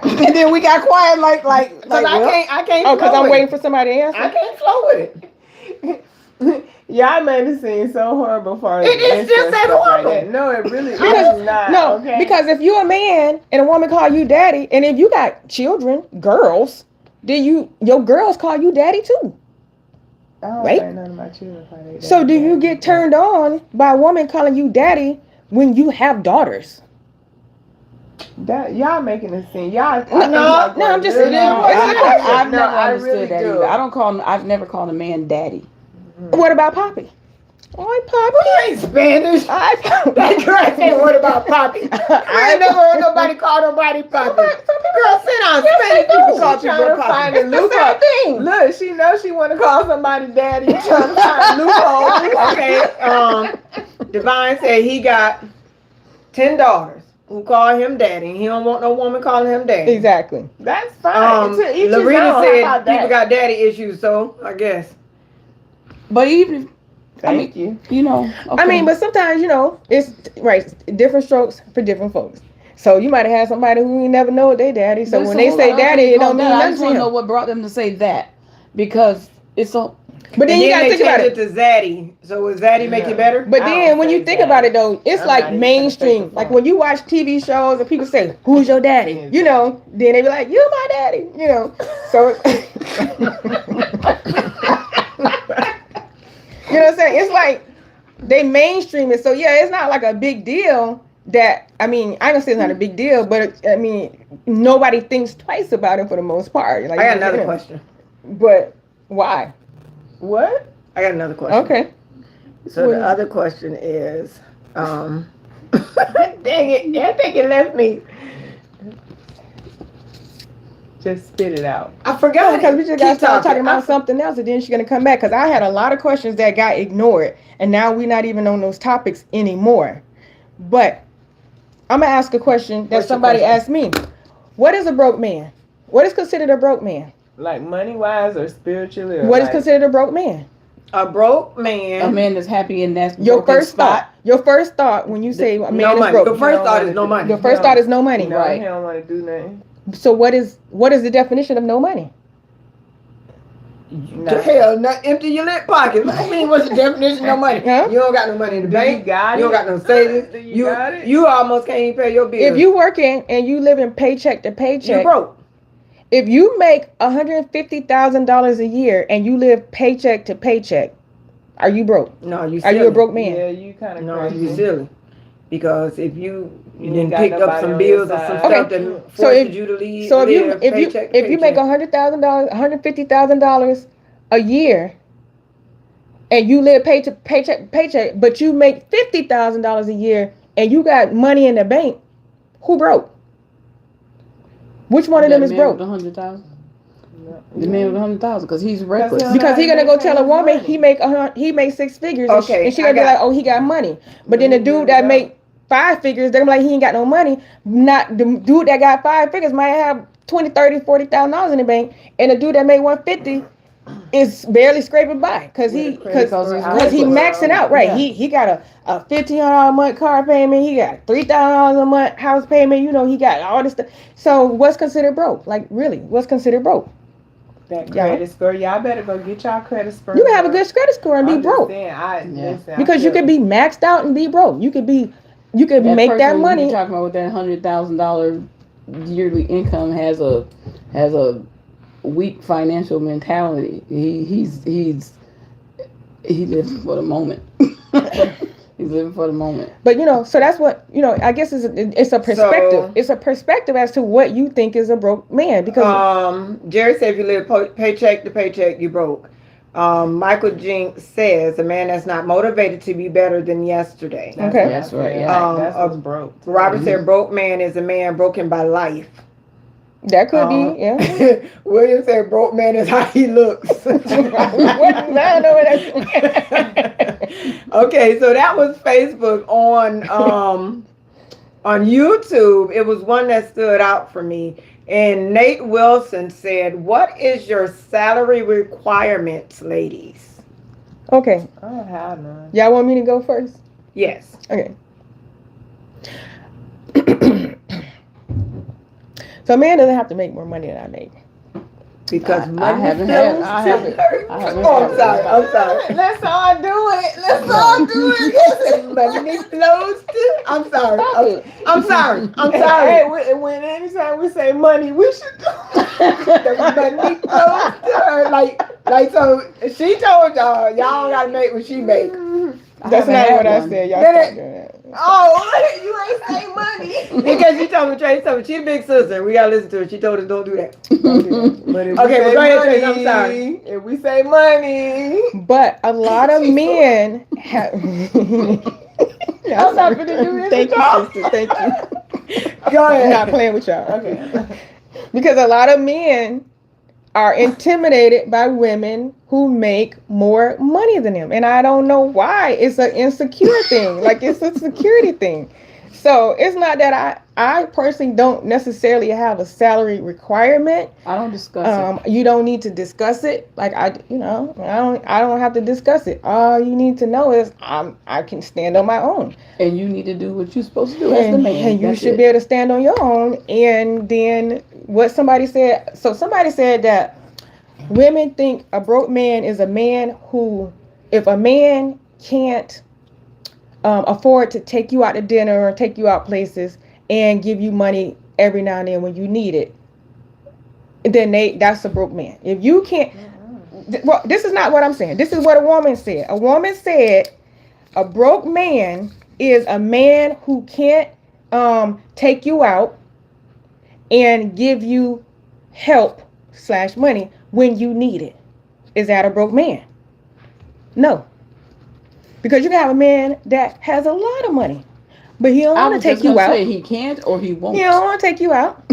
And then we got quiet like what? I can't. Oh, because flow I'm with waiting it. for somebody to answer. I can't flow with it. Y'all made it seem so horrible for It's just that horrible. No, it really Because, is not. no, okay? because if you're a man and a woman call you daddy, and if you got children, girls, then your girls call you daddy too. I don't right? think none of my children call their So daddy do you daddy. get turned on by a woman calling you daddy when you have daughters? That y'all making it seem y'all. No, I'm just- No, It is what it is. I've No, never I understood really that do. either. I've never called a man daddy. What about Poppy? Oh, Poppy. You ain't Spanish. That girl ain't worried about Poppy. I ain't never heard nobody call nobody Poppy. Girl, sit down. Spanish people call She trying people to Poppy. find a It's the loophole. same thing. Look, she knows she want to call somebody daddy. Trying to find a loophole. Okay, Divine said he got 10 daughters who call him daddy. He don't want no woman calling him daddy. Exactly. That's fine. To each his Lorena own. How said about that? people got daddy issues, so I guess. But even, Thank you. you know. I mean, but sometimes, it's right, different strokes for different folks. So you might have had somebody who you never know their daddy. So when they say daddy, it don't mean I nothing just to want to know him. what brought them to say that, because it's so. But then And you gotta they think about changed it. to Zaddy. So would Zaddy make Yeah. you better? But I then don't when you say think daddy. about it though, it's I'm like not even mainstream. gonna say Like the when you watch TV shows and people say, "Who's your daddy?" Then they be like, "You're my daddy." So you know what I'm saying? It's like they mainstream it. So yeah, it's not like a big deal. That I mean, I don't say it's not a big deal, but I mean, nobody thinks twice about it for the most part. Like, I got another question. But why? What? I got another question. Okay. So What the is other question is, dang it, I think it left me. Just spit it out. I forgot Because we just got to Keep start talking about I- something else, and then she's gonna come back. Because I had a lot of questions that got ignored, and now we're not even on those topics anymore. But I'm gonna ask a question that What's your somebody question? asked me. What is a broke man? What is considered a broke man? Like money wise or spiritually? Or What is like, considered a broke man? A broke man. A man that's happy in that Your broken first thought. Your first thought when you say a man no is money. broke. Your first don't thought wanna is no do- money. Your first thought is no money, No, right? he don't want to do nothing. So what is the definition of no money? The hell, not empty your lip pocket. I mean, what's the definition of no money? Huh? You don't got no money in the Do bank. you got You don't got no savings. Do you got it? You almost can't even pay your bills. If you working and you living paycheck to you paycheck, broke. if you make $150,000 a year and you live paycheck to paycheck, are you broke? No, you Are silly. you a broke man? Yeah, you kind of No, crazy. you silly. Because if you You didn't got pick up nobody some on bills your or some side. stuff Okay. that So forces if- you to leave, So if you live if you paycheck to if you make paycheck. $100,000, $150,000 a year, and you live paycheck to paycheck, but you make $50,000 a year and you got money in the bank, who broke? Which one of them is broke? $100,000. The man with 100,000 because he's reckless. Because Because he gonna go tell a woman Money. he make six figures, and Okay, and she I gonna be got- like, oh, he got money. But then the dude that make five figures, they're gonna be like, he ain't got no money. Not the dude that got five figures might have 20, 30, 40,000 dollars in the bank, and the dude that made 150 is barely scraping by because he maxing out, right? Yeah. He got a $1,500 a month car payment. He got $3,000 a month house payment. You know, he got all this stuff. So what's considered broke? Like really, what's considered broke? That credit score. Y'all better go get y'all credit score. You can have a good credit score and be I'm just broke. saying, listen, I Because you feel- could be maxed out and be broke. You could make that person money. You're talking about with that $100,000 yearly income has a weak financial mentality. He lives for the moment. He's living for the moment. But so that's what I guess it's a perspective. So- It's a perspective as to what you think is a broke man. Because Jerry said if you live paycheck to paycheck, you broke. Michael Jinks says a man that's not motivated to be better than yesterday. That's Okay. what I That's right, feel. yeah. That's what's broke. Robert said broke man is a man broken by life. that could be, yeah. William said broke man is how he looks. I don't know what that's. Okay, so that was Facebook. On YouTube, it was one that stood out for me. And Nate Wilson said, "What is your salary requirements, ladies?" Okay, I don't have none. y'all want me to go first? Yes. Okay. So a man doesn't have to make more money than I make. Because I money haven't flows had- I to haven't- her. I haven't Oh, had I'm sorry. I'm sorry. Let's all do it. Let's all do it. Money flows to. I'm sorry. Stop it. I'm sorry. I'm Hey, sorry. when anytime we say money, we should do The money flows to her. Like so. She told y'all don't gotta make what she make. That's haven't not had what I one. said. Y'all Then stop it- doing that. Oh, you ain't say money. Because she told me, Trey, told me she's a big sister. We gotta listen to her. She told us don't do that. Don't do that. But if Okay, we but say go ahead, money, Trace, I'm sorry. If we say money, But a lot of men have. I'm not gonna do this. Thank with you, y'all. sister. Thank you. Go I'm ahead. not playing with y'all. Okay. Because a lot of men are intimidated by women who make more money than them. And I don't know why. It's an insecure thing. Like it's a security thing. So it's not that I personally don't necessarily have a salary requirement. I don't discuss it. You don't need to discuss it. Like I don't have to discuss it. All you need to know is I can stand on my own. And you need to do what you're supposed to do as the man. And you That's should it. be able to stand on your own. And then what somebody said, so somebody said that women think a broke man is a man who, if a man can't afford to take you out to dinner or take you out places and give you money every now and then when you need it, then that's a broke man. If you can't, well, this is not what I'm saying. This is what a woman said. A woman said a broke man is a man who can't take you out and give you help/money when you need it. Is that a broke man? No. Because you can have a man that has a lot of money, but he don't I want was to take just you gonna out. say he can't or he won't. He don't want to take you out,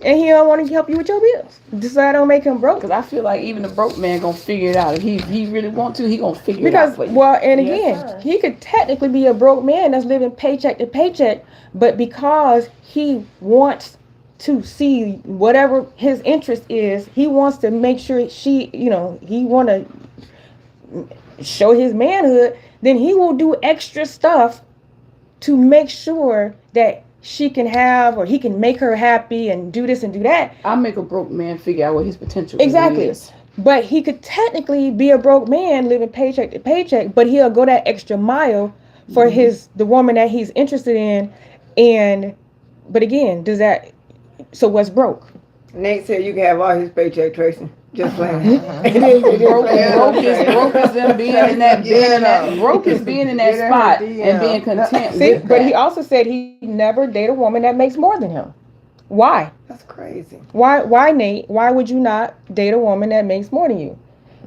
and he don't want to help you with your bills. This I don't make him broke. Because I feel like even a broke man gonna figure it out. If he really want to, he gonna figure it Because out for you. well, and Yes, again, sir. he could technically be a broke man that's living paycheck to paycheck, but because he wants to see whatever his interest is, he wants to make sure he want to show his manhood, then he will do extra stuff to make sure that she can have, or he can make her happy and do this and do that. I make a broke man figure out what his potential Exactly. really is. But he could technically be a broke man living paycheck to paycheck, but he'll go that extra mile for the woman that he's interested in. And but again, does that, so what's broke? Nate said you can have all his paycheck, Tracy. Just like broke is them being in that broke is being in that spot and being content. See, with but that. he also said he never date a woman that makes more than him. Why? That's crazy. Why, Nate? Why would you not date a woman that makes more than you?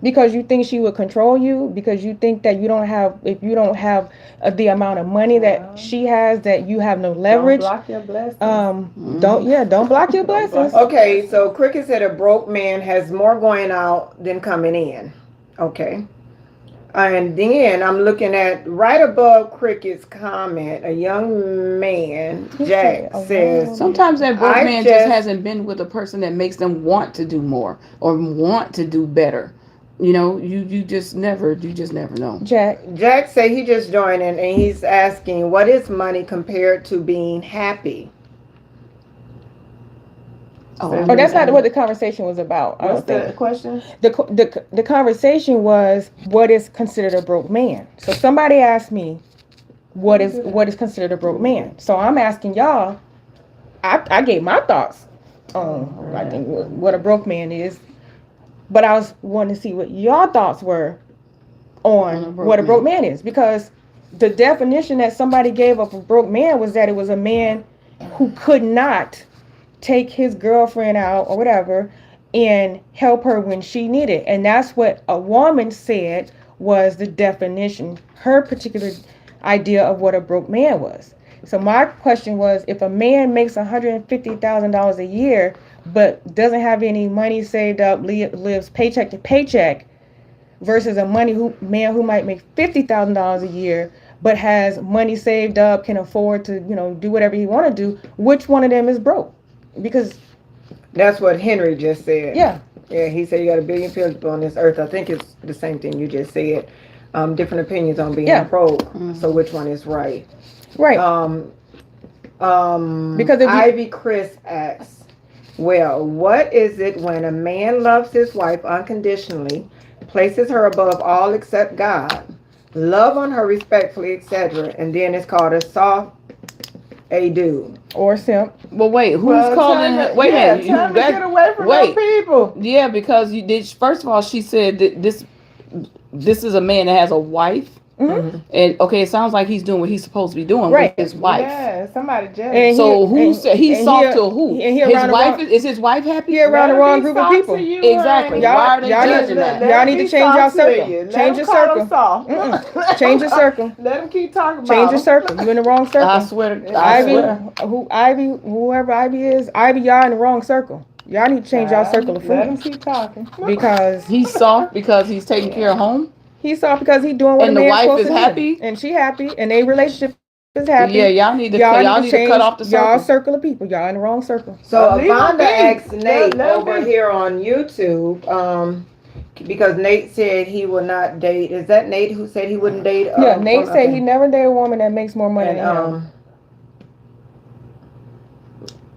Because you think she would control you? Because you think that if you don't have the amount of money that she has, that you have no leverage? Don't block your blessings. Don't block your blessings. Okay, so Cricket said a broke man has more going out than coming in. Okay. And then I'm looking at right above Cricket's comment, a young man, Jack, says, sometimes that broke I man just hasn't been with a person that makes them want to do more or want to do better. You know, you just never know. Jack say he just joined in and he's asking, what is money compared to being happy? Oh, that's not what the conversation was about. What's the question? The conversation was, what is considered a broke man? So somebody asked me, what is considered a broke man? So I'm asking y'all. I gave my thoughts on I think what a broke man is, but I was wanting to see what your thoughts were on what a broke man is, because the definition that somebody gave of a broke man was that it was a man who could not take his girlfriend out or whatever and help her when she needed. And that's what a woman said was the definition, her particular idea of what a broke man was. So my question was, if a man makes $150,000 a year but doesn't have any money saved up, lives paycheck to paycheck, versus a man who might make $50,000 a year but has money saved up, can afford to do whatever he want to do, which one of them is broke? Because that's what Henry just said. Yeah, he said you got 1 billion people on this earth. I think it's the same thing you just said. Different opinions on being broke. So which one is right? Right. Because Ivy Chris asks, well, what is it when a man loves his wife unconditionally, places her above all except God, love on her respectfully, etc., and then it's called a soft a dude or simp? Well, wait, who's calling her? Wait a minute. Time to get away from those people. Yeah, because you did. First of all, she said that this is a man that has a wife. Mm-hmm. And okay, it sounds like he's doing what he's supposed to be doing with his wife. Yeah, somebody jealous. And so who said he's soft to who? And his wife is his wife happy? He around the wrong group of people. Exactly. Y'all need to change your circle. Change your circle. Change your circle. Let him keep talking about. Change your circle. You in the wrong circle. I swear. Whoever Ivy is, y'all in the wrong circle. Y'all need to change y'all circle of Let him friends. keep talking. Because he's soft because he's taking care of home. He's soft because he's doing what and a the man's wife supposed is to happy, do. And she happy, and their relationship is happy. Yeah, y'all need to cut off the circle. Y'all circle of people. Y'all in the wrong circle. So Avonda asked Nate over here on YouTube, because Nate said he will not date. Is that Nate who said he wouldn't date? Yeah, Nate said he never date a woman that makes more money than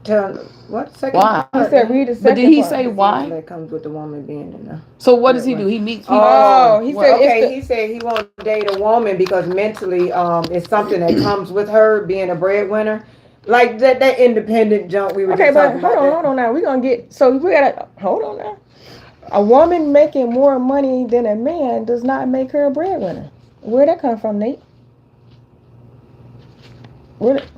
him. What second? Why? He said read the second. But did he part. say why? That comes with the woman being in there. So what does he do? He meets people. He said. Okay, he said he won't date a woman because mentally, it's something that comes with her being a breadwinner, like that independent junk we were. Okay, but hold on now. We gotta hold on now. A woman making more money than a man does not make her a breadwinner. Where'd that come from, Nate?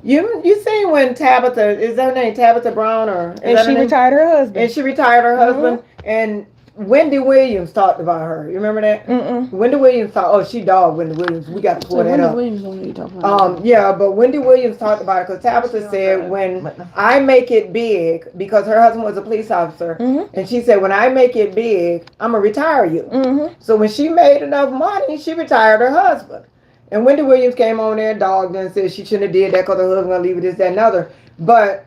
You seen when Tabitha, is that her name Tabitha Brown and she retired her husband. And she retired her husband, and Wendy Williams talked about her. You remember that? Wendy Williams thought, she dogged Wendy Williams. We got to pull that up. Wendy Williams don't need to talk about yeah, but Wendy Williams talked about it because Tabitha said, when I make it big, because her husband was a police officer, and she said, when I make it big, I'm gonna retire you. So when she made enough money, she retired her husband. And Wendy Williams came on there and dogged her and said she shouldn't have did that because her husband gonna leave her this, that, and other. But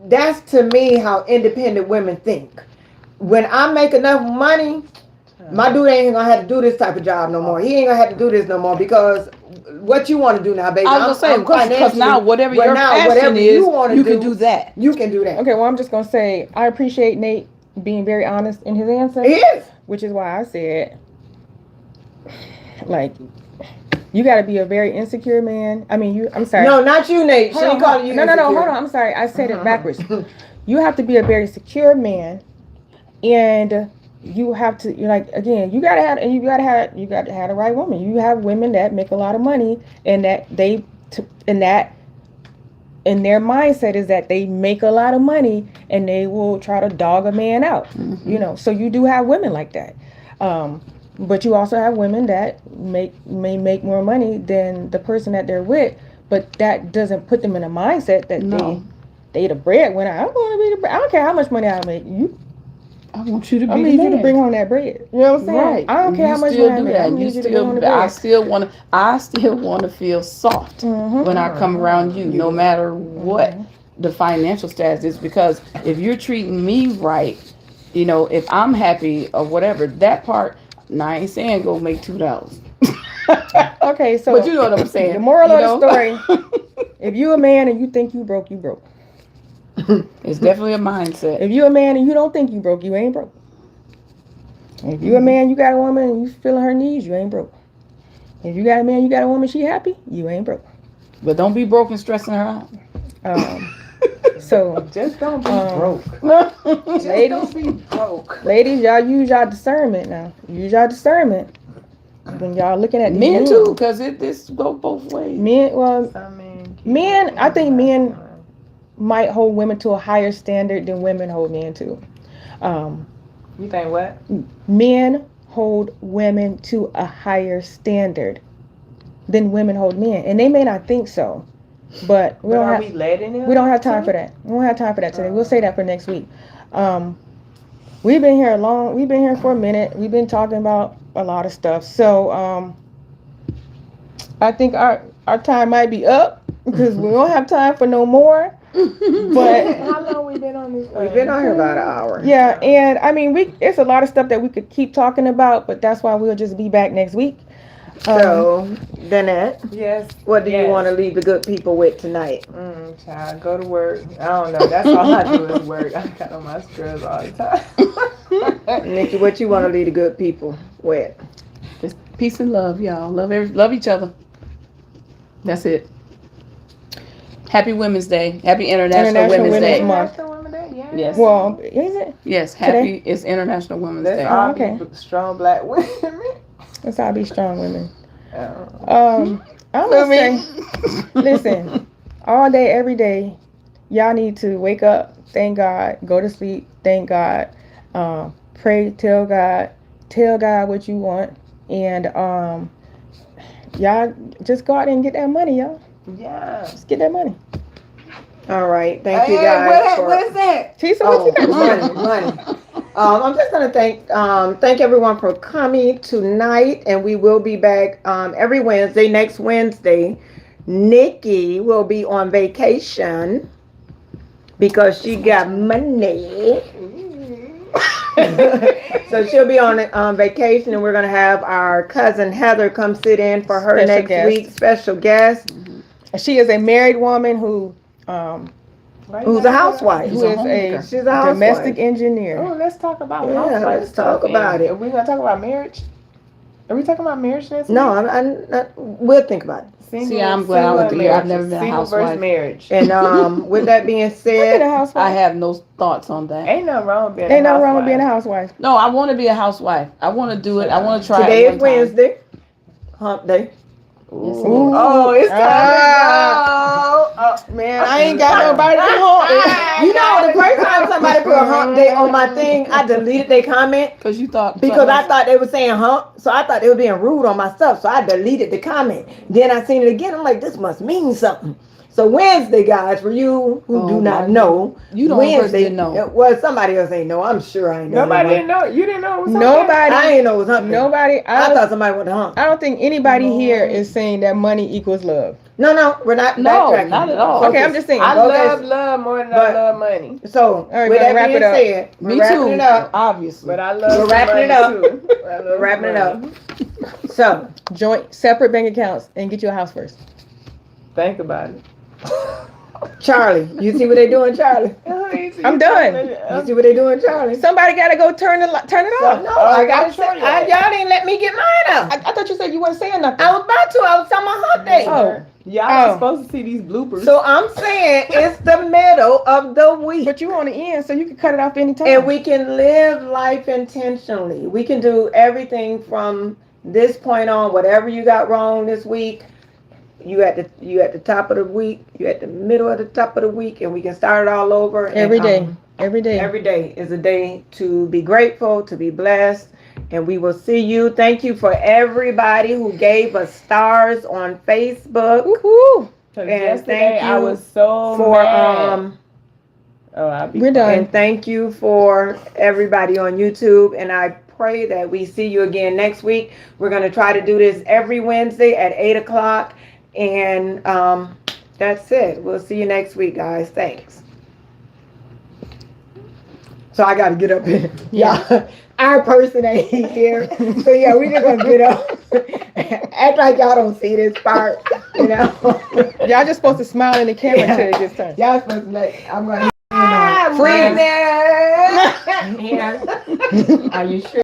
that's to me how independent women think. When I make enough money, my dude ain't gonna have to do this type of job no more. He ain't gonna have to do this no more because what you want to do now, baby? I was saying because now whatever your passion is, you can do that. You can do that. Okay, well I'm just gonna say I appreciate Nate being very honest in his answer. He is. Which is why I said, like, you got to be a very insecure man. I mean, I'm sorry. No, not you, Nate. She Hold ain't on, calling you no, insecure. hold on. I'm sorry. I said it backwards. You have to be a very secure man, and you have to, you're like, again, you gotta have the right woman. You have women that make a lot of money, and that and their mindset is that they make a lot of money, and they will try to dog a man out. Mm-hmm. You know, so you do have women like that. But you also have women that may make more money than the person that they're with, but that doesn't put them in a mindset that they the breadwinner. I don't want to be I don't care how much money I make. I want you to be. I need you to bring home that bread. You know what I'm saying? Right. I don't care how much money I make. I need you to bring home the bread. I still want to feel soft when I come around you, no matter what the financial status is. Because if you're treating me right, you know, if I'm happy or whatever, that part. Now I ain't saying go make $2. Okay, so but you know what I'm saying. The moral of the story: if you a man and you think you broke, you broke. It's definitely a mindset. If you a man and you don't think you broke, you ain't broke. If you a man, you got a woman and you feeling her needs, you ain't broke. If you got a man, you got a woman, she happy, you ain't broke. But don't be broke and stressing her out. So just don't be broke. Ladies, don't be broke. Ladies, y'all use y'all discernment now. Use y'all discernment when y'all looking at men too, because this go both ways. Men, well, men. I think men might hold women to a higher standard than women hold men to. You think what? Men hold women to a higher standard than women hold men, and they may not think so. But we don't have time for that. We don't have time for that today. We'll say that for next week. We've been here for a minute. We've been talking about a lot of stuff. So I think our time might be up because we don't have time for no more. But how long we been on this? We've been on here about an hour. Yeah, and I mean it's a lot of stuff that we could keep talking about, but that's why we'll just be back next week. So, Danette, yes. What do you want to leave the good people with tonight? Child, go to work. I don't know. That's all I do is work. I got on my scrubs all the time. Nikki, what you want to leave the good people with? Just peace and love, y'all. Love each other. That's it. Happy Women's Day. Happy International Women's Day. Month. Yes. Well, is it? Yes. Happy. It's International Women's Day. All okay. Strong black women. Let's all be strong women. I'm gonna say, listen, all day, every day, y'all need to wake up, thank God, go to sleep, thank God, pray, tell God what you want, and y'all just go out and get that money, y'all. Yeah. Just get that money. All right, thank you guys. What is that? Tisa, what you got? Money. I'm just gonna thank everyone for coming tonight, and we will be back every Wednesday. Next Wednesday, Nikki will be on vacation because she got money. So she'll be on vacation, and we're gonna have our cousin Heather come sit in for her next week. Special guest. She is a married woman who's a housewife. She's a housewife. domestic engineer. Oh, let's talk about let's talk about it. Are we gonna talk about marriage? Are we talking about marriage next week? No, I'm not. We'll think about it. See, I'm glad I went here. I've never been a housewife. Versus marriage. And with that being said, I have no thoughts on that. Ain't nothing wrong with being a housewife. No, I want to be a housewife. I want to do it. I want to try today it. Today is Wednesday. Hump day. Ooh. Oh, it's time to go. Man, I ain't got nobody to hump. You know, the first time somebody put a hump day on my thing, I deleted their comment. Because I thought they were saying hump. So I thought they were being rude on my stuff. So I deleted the comment. Then I seen it again. I'm like, this must mean something. So Wednesday, guys, for you who do not know, you don't Wednesday, know. Well, somebody else ain't know. I'm sure I ain't know. Nobody didn't know. You didn't know it was hump Nobody. I didn't know it was hump day. Nobody. I thought somebody went to hump. I don't think anybody here is saying that money equals love. No, we're not. No, not at all. Okay, I'm just saying. I love more than I love money. So, right, with that wrap being it up. said, we're wrapping it up. Obviously. But I love We're wrapping it up. too. We're wrapping it up. So, Joint, separate bank accounts and get you a house first. Think about it. Charlie, you see what they doing, Charlie? I'm done. You see what they doing, Charlie? Somebody gotta go turn it So, off. no, I gotta show you. Y'all didn't let me get mine out. I thought you said you weren't saying nothing. I was about to. I was talking about hot day. Oh. Y'all Oh. are supposed to see these bloopers. So I'm saying it's the middle of the week. But you on the end, so you can cut it off anytime. And we can live life intentionally. We can do everything from this point on. Whatever you got wrong this week, you at the top of the week. You at the middle of the top of the week, and we can start it all over. Every day. Every day. Every day is a day to be grateful, to be blessed, and we will see you. Thank you for everybody who gave us stars on Facebook. Woo-hoo. And thank yesterday I you was so for mad. We're done. and thank you for everybody on YouTube, and I pray that we see you again next week. We're going to try to do this every Wednesday at 8:00, and that's it. We'll see you next week, guys. Thanks. So I got to get up here. Yeah. Our person ain't here. So yeah, we just gonna get up. Act like y'all don't see this part, you know. Y'all just supposed to smile in the camera until it gets turned. Y'all supposed to like, I'm gonna Free. Are you sure?